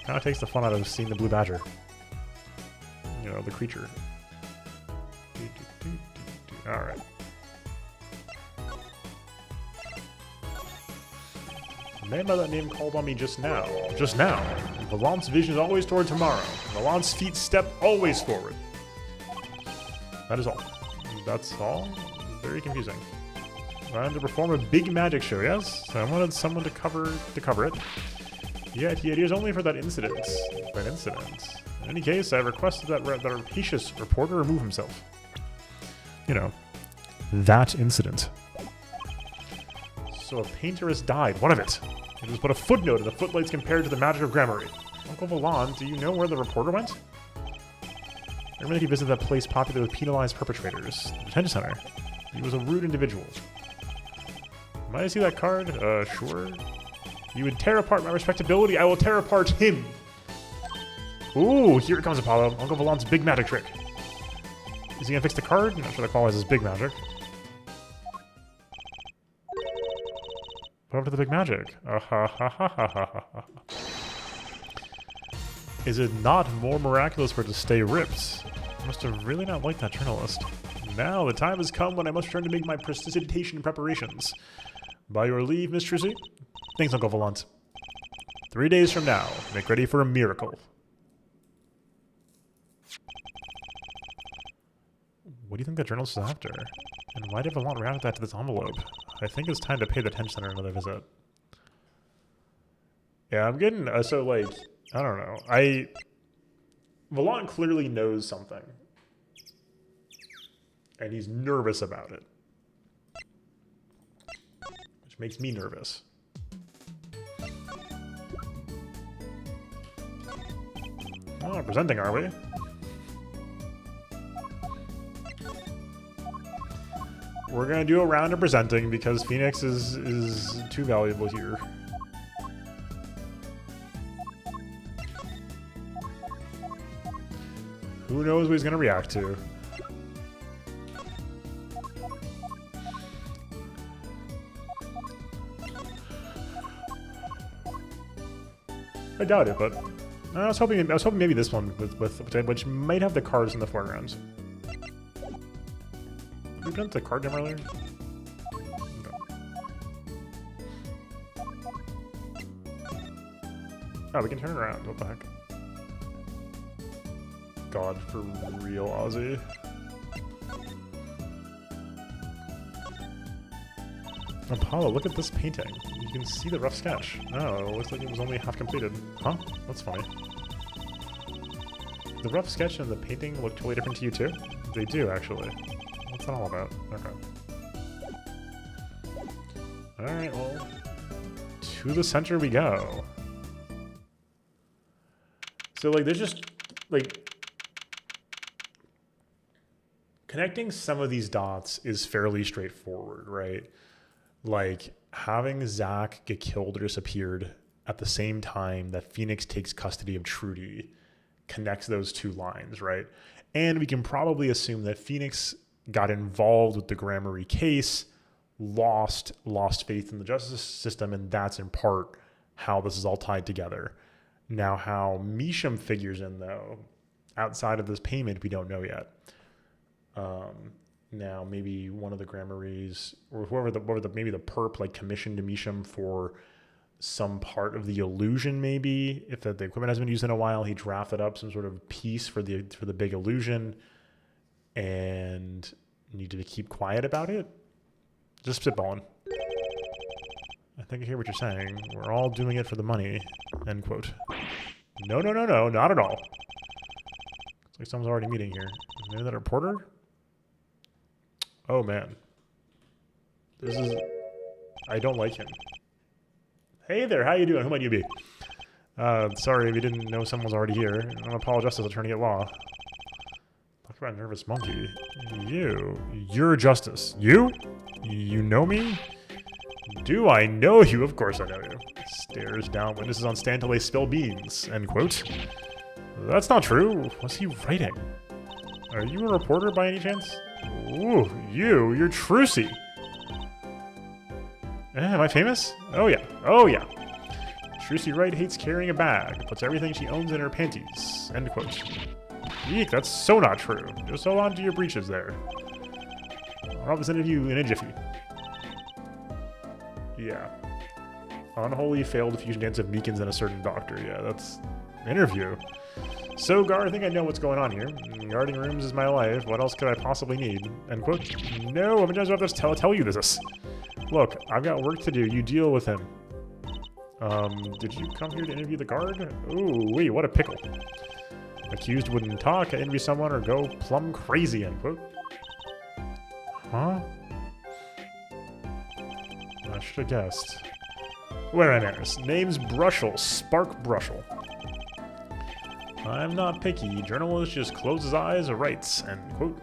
Kind of takes the fun out of seeing the Blue Badger. You know, the creature. Alright. The man by that name called on me just now. Just now. Volant's vision is always toward tomorrow. Volant's feet step always forward. That is all. That's all? Very confusing. I'm to perform a big magic show, yes? So I wanted someone to cover it. Yet he adheres only for that incident. In any case, I requested that rapacious reporter remove himself. You know, that incident. So a painter has died. What of it? It was but a footnote in the footlights compared to the magic of Gramarye. Uncle Volant, do you know where the reporter went? I remember that he visited that place popular with penalized perpetrators, the detention center. He was a rude individual. Might I see that card? Sure. You would tear apart my respectability, I will tear apart him. Ooh, here it comes, Apollo. Uncle Volant's big magic trick. Is he gonna fix the card? I'm not sure that qualifies as big magic. What happened to the big magic? Is it not more miraculous for it to stay ripped? I must have really not liked that journalist. Now the time has come when I must return to make my prestidigitation preparations. By your leave, Miss Trucy. Thanks, Uncle Volant. 3 days from now, make ready for a miracle. What do you think that journalist is after? And why did Volant route that to this envelope? I think it's time to pay the detention center another visit. Yeah, I'm getting... so, like, I don't know. Volant clearly knows something. And he's nervous about it. Which makes me nervous. Oh, presenting, are we? We're gonna do a round of presenting because Phoenix is too valuable here. Who knows what he's gonna react to? I doubt it, but I was hoping maybe this one which might have the cards in the foreground. Did we present the card game earlier? No. Oh, we can turn it around. What the heck? God, for real, Ozzy. Apollo, look at this painting. You can see the rough sketch. Oh, it looks like it was only half completed. Huh? That's funny. The rough sketch and the painting look totally different to you too? They do, actually. What's that all about? Okay. Alright, well, to the center we go. So, like, there's just, like, connecting some of these dots is fairly straightforward, right? Like, having Zach get killed or disappeared at the same time that Phoenix takes custody of Trudy connects those two lines, right? And we can probably assume that Phoenix got involved with the Gramarye case, lost faith in the justice system, and that's in part how this is all tied together. Now, how Measham figures in, though, outside of this payment, we don't know yet. Now, maybe one of the Gramaryes, or maybe the perp, like, commissioned Measham for some part of the illusion, maybe. If the equipment hasn't been used in a while, he drafted up some sort of piece for the big illusion and needed to keep quiet about it. Just spitballing. I think I hear what you're saying. We're all doing it for the money. End quote. No, not at all. Looks like someone's already meeting here. Maybe that reporter? Oh, man. This is... I don't like him. Hey there, how you doing? Who might you be? Sorry, we didn't know someone was already here. I'm apologist as attorney at law. Talk about nervous monkey. You're Justice. You? You know me? Do I know you? Of course I know you. Stares down witnesses on stand till they spill beans. End quote. That's not true. What's he writing? Are you a reporter by any chance? Ooh, you're Trucy. Am I famous? Oh yeah. Trucy Wright hates carrying a bag, puts everything she owns in her panties. End quote. Eek, that's so not true. Just hold on to your breeches there. I'll have this interview in a jiffy. Yeah. Unholy failed fusion dance of Meekins and a certain doctor. Yeah, that's interview. So, Gar, I think I know what's going on here. Guarding rooms is my life. What else could I possibly need? End quote. No, I'm just about to tell you this. Look, I've got work to do. You deal with him. Did you come here to interview the guard? Ooh, wait, what a pickle. Accused wouldn't talk, interview someone, or go plumb crazy, end quote. Huh? I should have guessed. Where are my manners? Name's Brushel, Spark Brushel. I'm not picky. Journalist just closes his eyes or writes, end quote.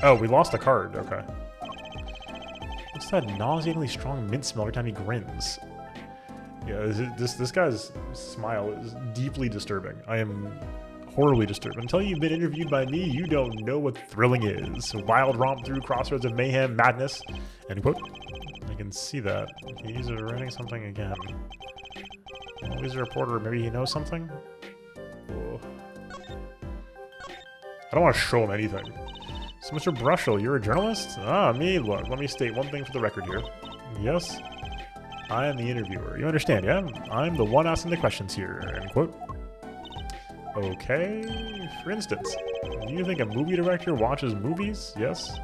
Oh, we lost a card. Okay. What's that nauseatingly strong mint smell every time he grins? Yeah, this guy's smile is deeply disturbing. I am horribly disturbed. Until you've been interviewed by me, you don't know what thrilling is. Wild romp through crossroads of mayhem, madness. End quote. I can see that. He's writing something again. Well, he's a reporter. Maybe he knows something? Oh. I don't want to show him anything. So, Mr. Brushel, you're a journalist? Ah, me? Look, let me state one thing for the record here. Yes, I am the interviewer. You understand, yeah? I'm the one asking the questions here, end quote. Okay, for instance, do you think a movie director watches movies? Yes?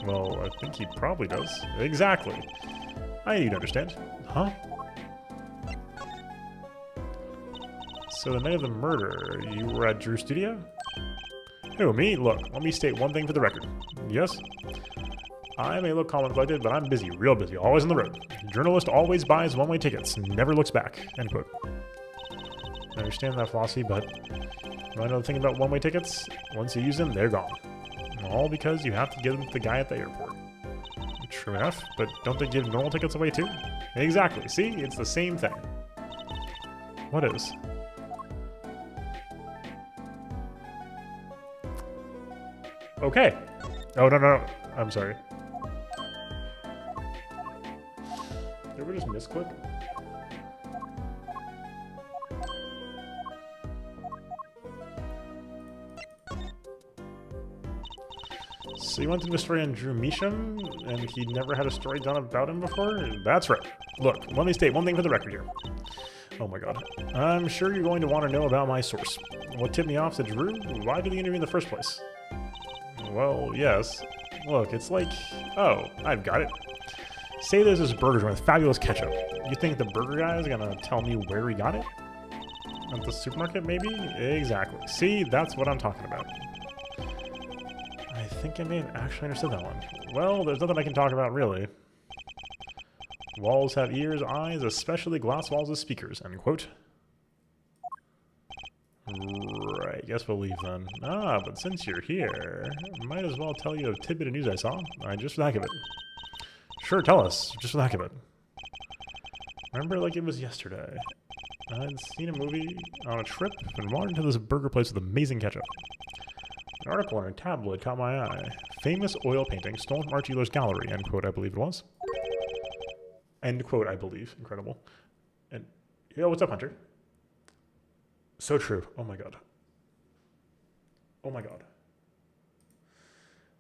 Well, I think he probably does. Exactly. I need to understand. Huh? So the night of the murder, you were at Drew's studio? Who, me? Look, let me state one thing for the record. Yes? I may look calm and collected, but I'm busy, real busy, always on the road. Journalist always buys one-way tickets, never looks back. End quote. I understand that philosophy, but you know the thing about one-way tickets? Once you use them, they're gone. All because you have to give them to the guy at the airport. True enough, but don't they give normal tickets away too? Exactly. See? It's the same thing. What is? Okay. Oh, no. I'm sorry. Did we just misclick? So you went to do a story on Drew Measham, and he never had a story done about him before? That's right. Look, let me state one thing for the record here. Oh my god. I'm sure you're going to want to know about my source. What tipped me off to Drew? Why did he interview in the first place? Well, yes. Look, it's like... Oh, I've got it. Say there's this burger joint with fabulous ketchup. You think the burger guy is going to tell me where he got it? At the supermarket, maybe? Exactly. See, that's what I'm talking about. I think I may have actually understood that one. Well, there's nothing I can talk about, really. Walls have ears, eyes, especially glass walls with speakers, end quote. Right, guess we'll leave then. Ah, but since you're here, might as well tell you a tidbit of news I saw. Just for the heck of it. Sure, tell us, just for the heck of it. Remember like it was yesterday. I'd seen a movie on a trip and wandered into this burger place with amazing ketchup. An article in a tabloid caught my eye. Famous oil painting stolen from Art dealer's gallery, end quote, I believe it was. End quote, I believe. Incredible. And, yo, what's up, Hunter? So true. Oh my god. Oh my god.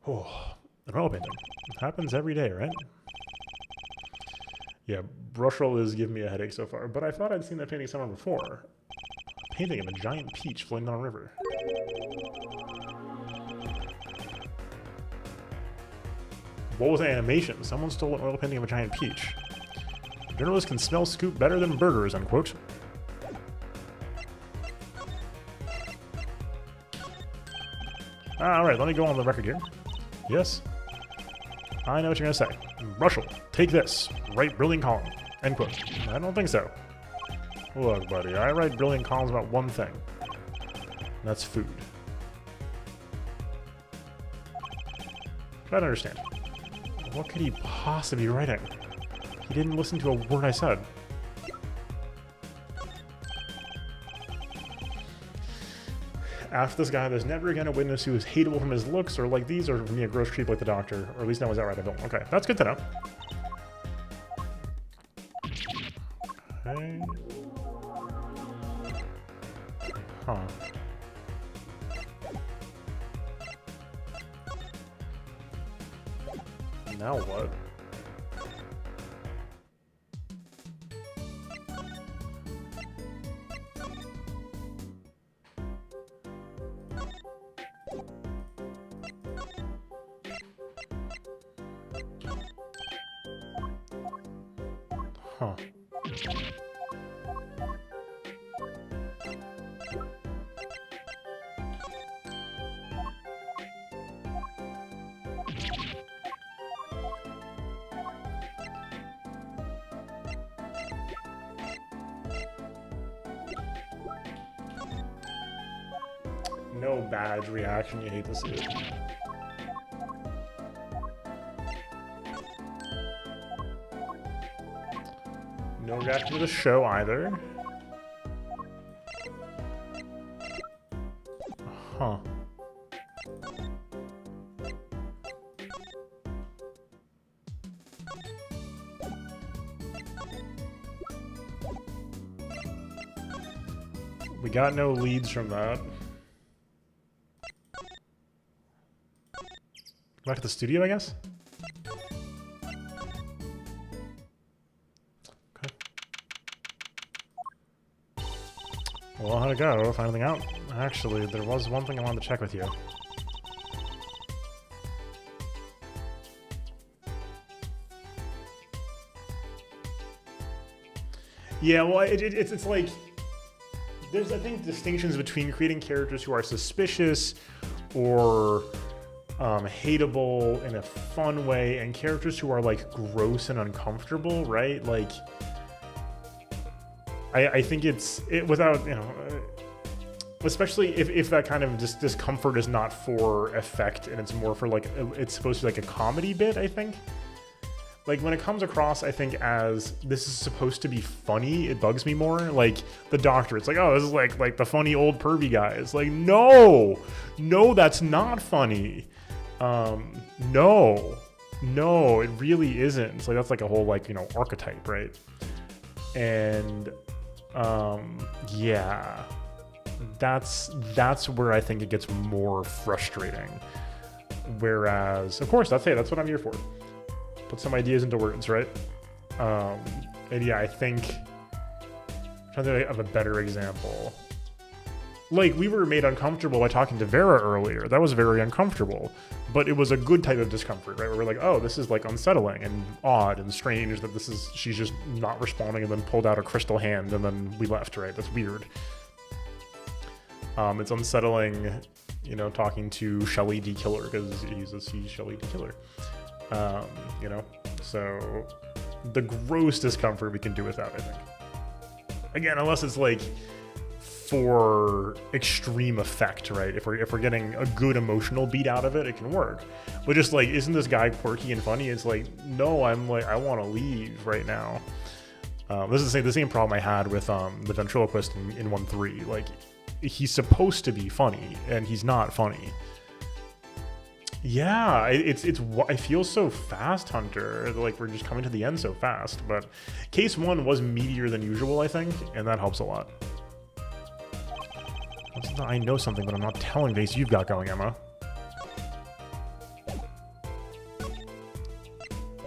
Oh, an oil painting. It happens every day, right? Yeah, brush roll is giving me a headache so far, but I thought I'd seen that painting somewhere before. A painting of a giant peach floating down a river. What was the animation? Someone stole an oil painting of a giant peach. Journalists can smell scoop better than burgers, unquote. Alright, let me go on the record here. Yes? I know what you're gonna say. Russell, take this. Write brilliant column. End quote. I don't think so. Look, buddy, I write brilliant columns about one thing. That's food. Try to understand. What could he possibly be writing? He didn't listen to a word I said. After this guy, there's never again a witness who is hateable from his looks or like these, or from me a gross creep like the doctor. Or at least now is that right? I don't. Okay, that's good to know. Okay. Huh. Now what? Huh. No badge reaction, you hate to see it. No reaction to the show either. Huh. We got no leads from that. Back to the studio, I guess? Okay. Well, how'd it go? Find anything out? Actually, there was one thing I wanted to check with you. Yeah, well, it's like... There's, I think, distinctions between creating characters who are suspicious or hateable in a fun way, and characters who are like gross and uncomfortable, right? Like, I think it without, you know, especially if that kind of discomfort is not for effect and it's more for like, it's supposed to be like a comedy bit, I think. Like, when it comes across, I think, as this is supposed to be funny, it bugs me more. Like, the Doctor, it's like, oh, this is like the funny old pervy guy. It's like, no, that's not funny. No, it really isn't. It's like, that's like a whole, like, you know, archetype, right? And, yeah, that's where I think it gets more frustrating. Whereas, of course, that's what I'm here for. Put some ideas into words, right? And yeah, I think, I'm trying to think of a better example. Like, we were made uncomfortable by talking to Vera earlier. That was very uncomfortable, but it was a good type of discomfort, right? Where we're like, oh, this is like unsettling and odd and strange that she's just not responding, and then pulled out a crystal hand and then we left, right? That's weird. It's unsettling, you know, talking to Shelly D. Killer, because he's Shelly D. Killer. You know, so the gross discomfort we can do without, I think. Again, unless it's like for extreme effect, right? If we're getting a good emotional beat out of it, it can work. But just like, isn't this guy quirky and funny? It's like, no, I want to leave right now. This is the same problem I had with the ventriloquist in 1-3. Like, he's supposed to be funny, and he's not funny. Yeah, I feel so fast, Hunter. Like, we're just coming to the end so fast. But case 1 was meatier than usual, I think, and that helps a lot. I know something, but I'm not telling Vase you've got going, Emma.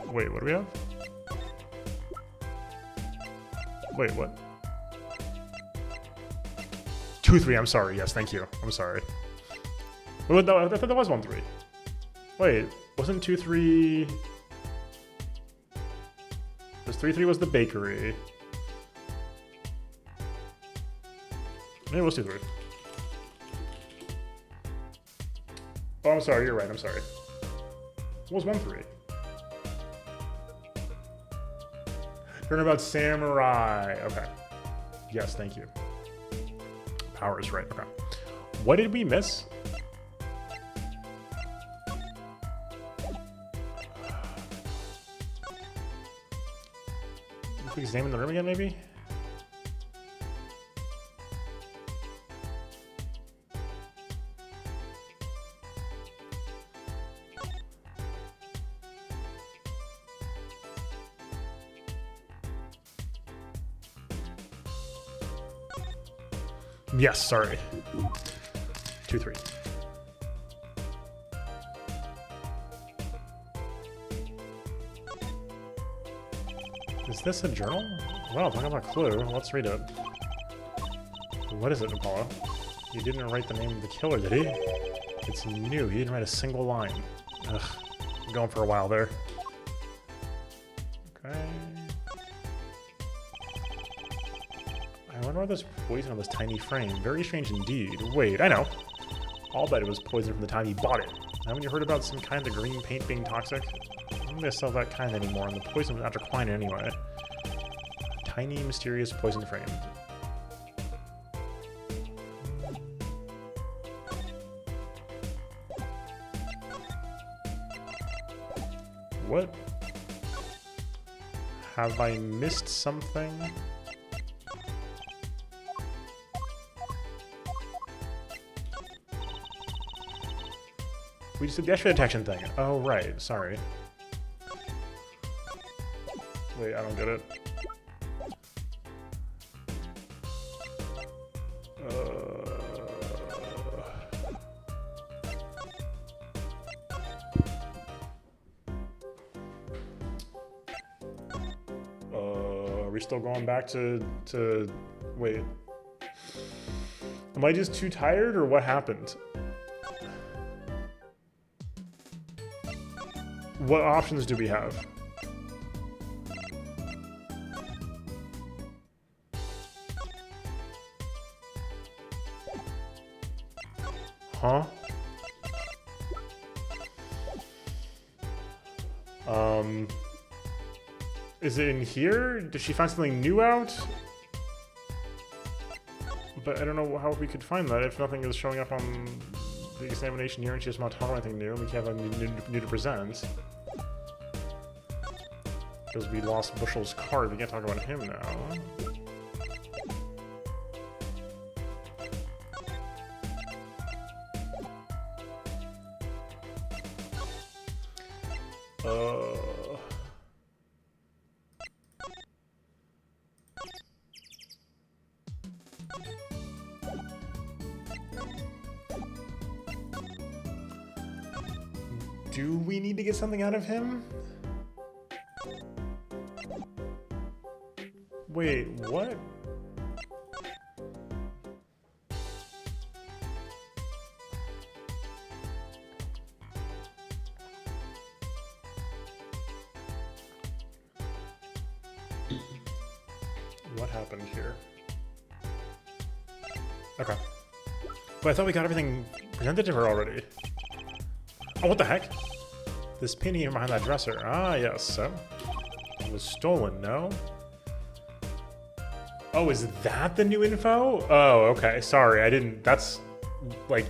Wait, what do we have? Wait, what? 2-3, I'm sorry. Yes, thank you. I'm sorry. Wait, no, I thought that was 1-3. Wait, wasn't 2-3... This 3-3 was the bakery. Maybe it was 2-3. Oh, I'm sorry, you're right, I'm sorry. What was 1-3? Turnabout Samurai. Okay. Yes, thank you. Power is right, okay. What did we miss? His name in the room again, maybe? Yes, sorry. 2-3. Is this a journal? Well, talking about a clue. Let's read it. What is it, Apollo? He didn't write the name of the killer, did he? It's new. He didn't write a single line. Ugh. I'm going for a while there. Okay. I wonder why there's poison on this tiny frame. Very strange indeed. Wait, I know. I'll bet it was poison from the time he bought it. Haven't you heard about some kind of green paint being toxic? I'm not gonna sell that kind anymore, and the poison was after quinine anyway. Tiny, mysterious poison frame. What? Have I missed something? We just did the X-ray detection thing. Oh, right. Sorry. Wait, I don't get it. Are we still going back to... Wait. Am I just too tired, or what happened? What options do we have? Huh? Is it in here? Did she find something new out? But I don't know how we could find that if nothing is showing up on the examination here and she doesn't want to talk about anything new and we can't have anything new to present. Because we lost Bushel's card, we can't talk about him now. Do we need to get something out of him? Wait, what? What happened here? Okay. But I thought we got everything presented to her already. Oh, what the heck? This painting here behind that dresser. Ah, yes, so. It was stolen, no? Oh, is that the new info? Oh, okay. Sorry, I didn't. That's like.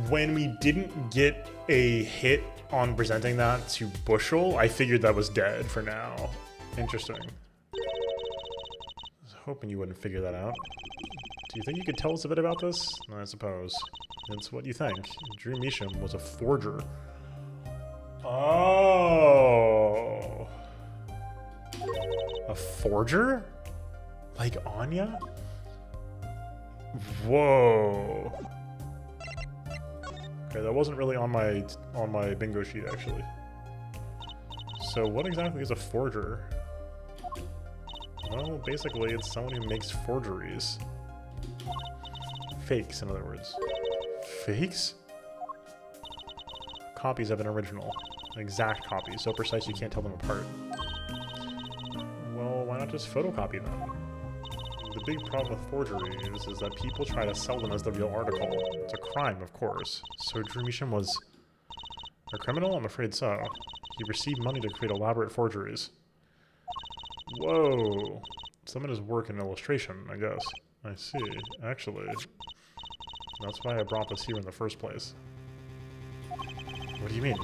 When we didn't get a hit on presenting that to Bushel, I figured that was dead for now. Interesting. I was hoping you wouldn't figure that out. Do you think you could tell us a bit about this? I suppose. That's what you think. Drew Measham was a forger. Oh. A forger? Like Anya? Whoa. Okay, that wasn't really on my bingo sheet actually. So what exactly is a forger? Well, basically it's someone who makes forgeries. Fakes, in other words. Fakes? Copies of an original. An exact copy, so precise you can't tell them apart. Well, why not just photocopy them? The big problem with forgeries is that people try to sell them as the real article. It's a crime, of course. So Drew Measham was a criminal? I'm afraid so. He received money to create elaborate forgeries. Whoa. Some of his work in illustration, I guess. I see. Actually, that's why I brought this here in the first place. What do you mean?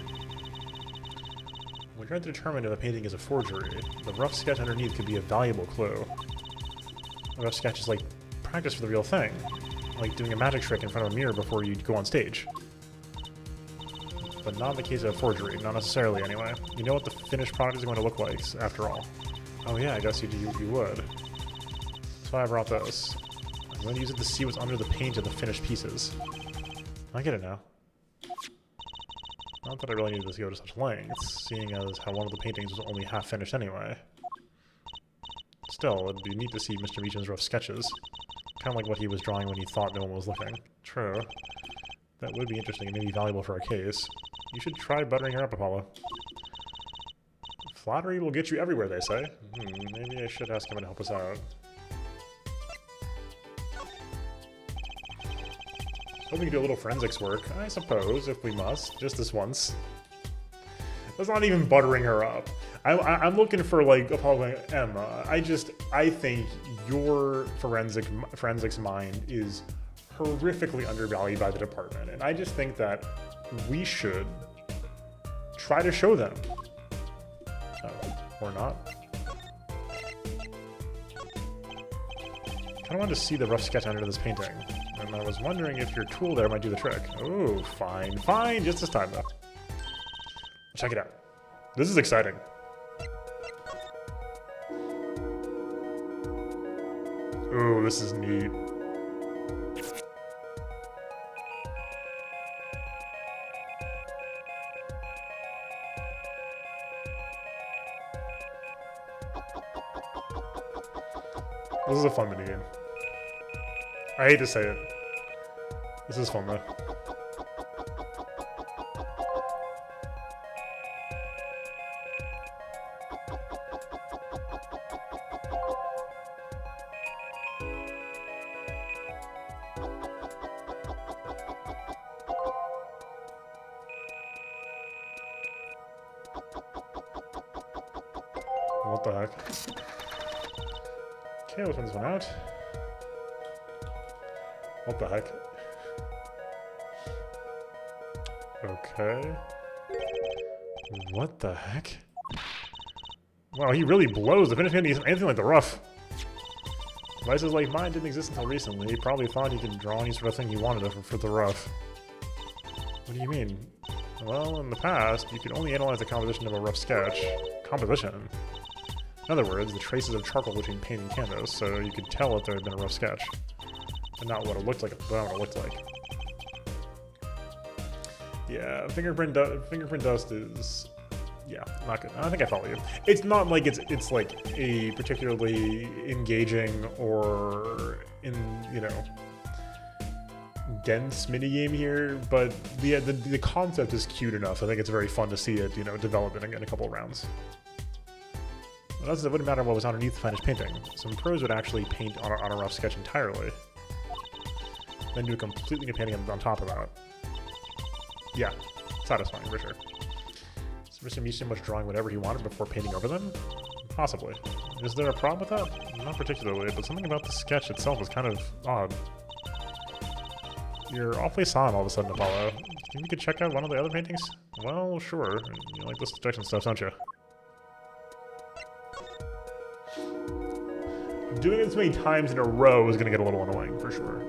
When trying to determine if a painting is a forgery, the rough sketch underneath could be a valuable clue. A rough sketch is like practice for the real thing, like doing a magic trick in front of a mirror before you go on stage. But not in the case of a forgery, not necessarily anyway. You know what the finished product is going to look like, after all. Oh yeah, I guess you would. That's why I brought this. I'm going to use it to see what's under the paint of the finished pieces. I get it now. Not that I really needed to go to such lengths, seeing as how one of the paintings was only half finished anyway. Still, it'd be neat to see Mr. Meacham's rough sketches. Kind of like what he was drawing when he thought no one was looking. True. That would be interesting and maybe valuable for our case. You should try buttering her up, Apollo. Flattery will get you everywhere, they say. Maybe I should ask him to help us out. Hoping to do a little forensics work, I suppose, if we must. Just this once. That's not even buttering her up. I'm looking for, like, Apollo and Emma. I think your forensics mind is horrifically undervalued by the department. And I just think that we should try to show them. Or not. I wanted to see the rough sketch under this painting. And I was wondering if your tool there might do the trick. Oh, fine. Fine, just this time, though. Check it out. This is exciting. Ooh, this is neat. This is a fun minigame. I hate to say it. This is fun though. What the heck? Okay, let's run this one out. What the heck? Okay. What the heck? Wow, he really blows. If anything like the rough. Devices like mine didn't exist until recently. He probably thought he could draw any sort of thing he wanted for the rough. What do you mean? Well, in the past, you could only analyze the composition of a rough sketch. Composition? In other words, the traces of charcoal between paint and canvas, so you could tell if there had been a rough sketch. But not what it looked like, but not what it looked like. Yeah, fingerprint dust is... Yeah, not good. I think I follow you. It's not like it's like a particularly engaging or dense minigame here, but the concept is cute enough. I think it's very fun to see it, develop in a couple of rounds. Well, it wouldn't matter what was underneath the finished painting. Some pros would actually paint on a rough sketch entirely, then do a completely new painting on top of that. Yeah, satisfying for sure. Mr. Mishima was drawing whatever he wanted before painting over them? Possibly. Is there a problem with that? Not particularly, but something about the sketch itself is kind of odd. You're awfully silent all of a sudden, Apollo. Think you could check out one of the other paintings? Well, sure. You like this detection stuff, don't you? Doing it this many times in a row is going to get a little annoying, for sure.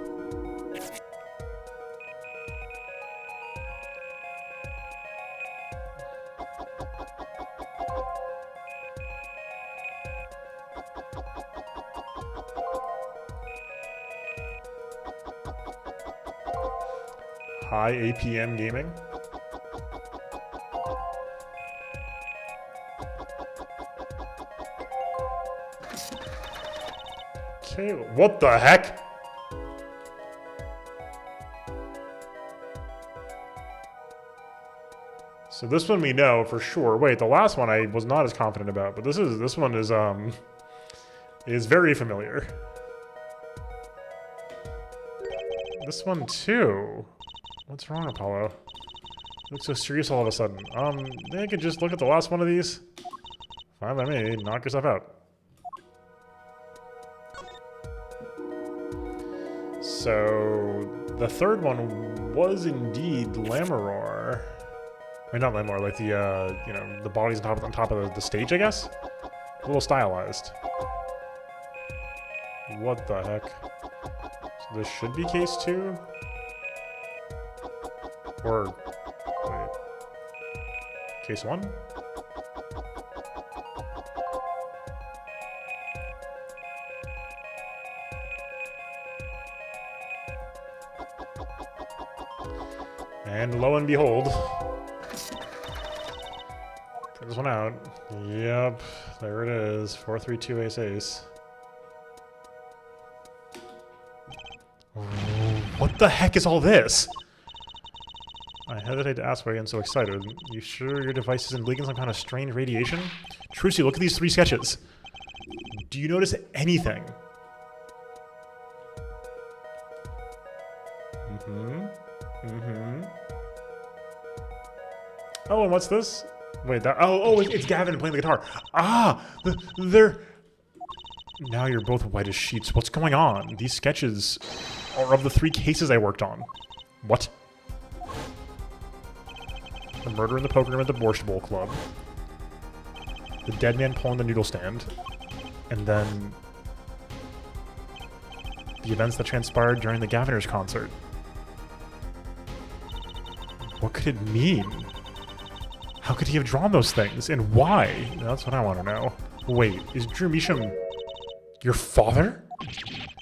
High APM gaming. Okay, what the heck? So this one we know for sure. Wait, the last one I was not as confident about, but this one is very familiar. This one too. What's wrong, Apollo? You look so serious all of a sudden. They could just look at the last one of these. Fine by me. Knock yourself out. So the third one was indeed Lamoror. I mean, not Lamoror, like the bodies on top of the stage, I guess. A little stylized. What the heck? So this should be case 2. Or, wait, case 1? And lo and behold, check this one out. Yep, there it is. 4-3-2 ace ace. What the heck is all this? I hesitate to ask why I'm so excited. You sure your device isn't leaking some kind of strange radiation? Trucy, look at these 3 sketches. Do you notice anything? Oh, and what's this? Wait, it's Gavin playing the guitar. Ah, they're... Now you're both white as sheets. What's going on? These sketches are of the 3 cases I worked on. What? The murder in the poker room at the Borscht Bowl Club. The dead man pulling the noodle stand. And then... the events that transpired during the Gaviners concert. What could it mean? How could he have drawn those things? And why? That's what I want to know. Wait, is Drew Measham your father?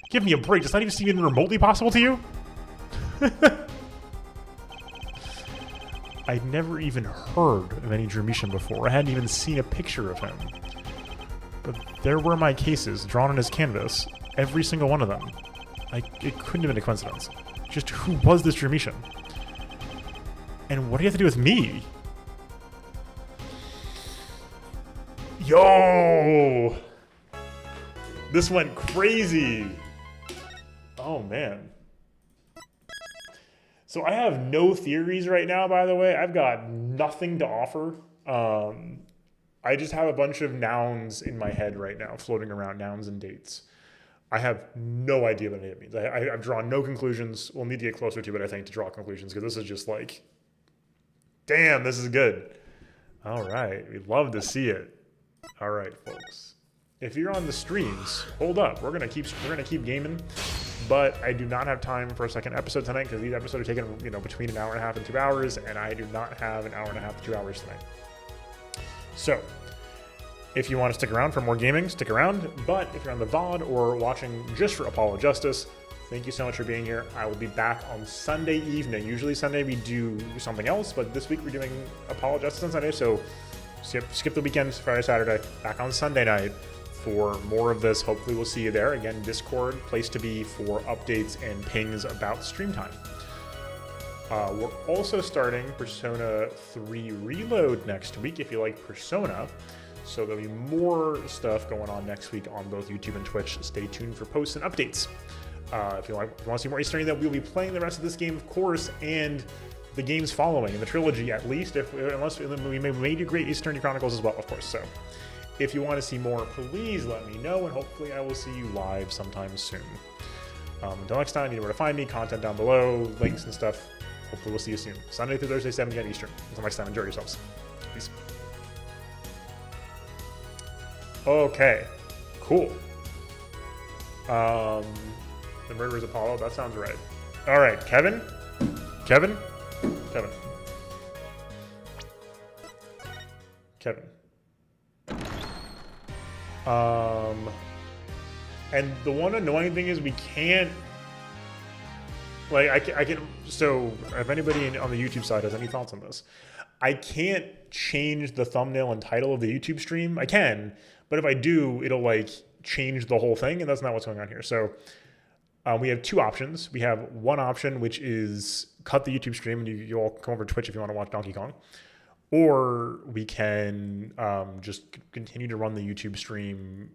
Give me a break. Does that even seem even remotely possible to you? I'd never even heard of any Drew Measham before. I hadn't even seen a picture of him. But there were my cases drawn on his canvas. Every single one of them. It couldn't have been a coincidence. Just who was this Drew Measham? And what do you have to do with me? Yo! This went crazy! Oh, man. So I have no theories right now, by the way. I've got nothing to offer. I just have a bunch of nouns in my head right now, floating around, nouns and dates. I have no idea what any of it means. I've drawn no conclusions. We'll need to get closer to it, I think, to draw conclusions, because this is just like, damn, this is good. All right, we'd love to see it. All right, folks. If you're on the streams, hold up. We're gonna keep gaming, but I do not have time for a second episode tonight because these episodes are taking between an hour and a half and 2 hours, and I do not have an hour and a half to 2 hours tonight. So, if you want to stick around for more gaming, stick around. But if you're on the VOD or watching just for Apollo Justice, thank you so much for being here. I will be back on Sunday evening. Usually Sunday we do something else, but this week we're doing Apollo Justice on Sunday, so skip the weekend, Friday, Saturday, back on Sunday night for more of this. Hopefully we'll see you there. Again, Discord, place to be for updates and pings about stream time. We're also starting Persona 3 Reload next week if you like Persona. So there'll be more stuff going on next week on both YouTube and Twitch. Stay tuned for posts and updates. If you want to see more Easter eggs, that we'll be playing the rest of this game, of course, and the games following, in the trilogy at least, unless we may do Great Eastern Chronicles as well, of course. So if you want to see more, please let me know, and hopefully I will see you live sometime soon. Until next time, you know where to find me, content down below, links and stuff. Hopefully we'll see you soon. Sunday through Thursday, 7 p.m. Eastern. Until next time, enjoy yourselves. Peace. Okay, cool. The Murderer's Apollo, that sounds right. All right, Kevin. And the one annoying thing is we can't, like, I can, so if anybody on the YouTube side has any thoughts on this, I can't change the thumbnail and title of the YouTube stream. I can, but if I do, it'll like change the whole thing, and that's not what's going on here. So we have two options. We have one option, which is cut the YouTube stream, and you all come over to Twitch if you want to watch Donkey Kong. Or we can just continue to run the YouTube stream,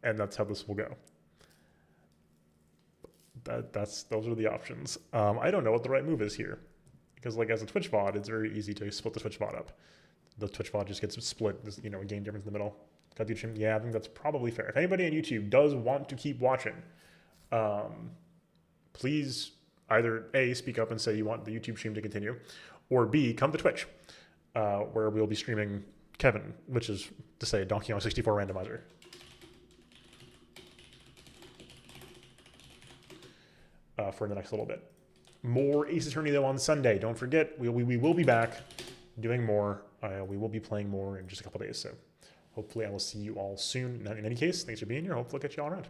and that's how this will go. Those are the options. I don't know what the right move is here, because like as a Twitch VOD, it's very easy to split the Twitch VOD up. The Twitch VOD just gets split. There's, a game difference in the middle. Got the YouTube stream. Yeah, I think that's probably fair. If anybody on YouTube does want to keep watching, please either A, speak up and say you want the YouTube stream to continue, or B, come to Twitch, where we'll be streaming Kevin, which is to say Donkey Kong 64 randomizer. For the next little bit. More Ace Attorney though on Sunday. Don't forget, we will be back doing more. We will be playing more in just a couple days. So hopefully I will see you all soon. In any case, thanks for being here. Hopefully I'll catch you all around.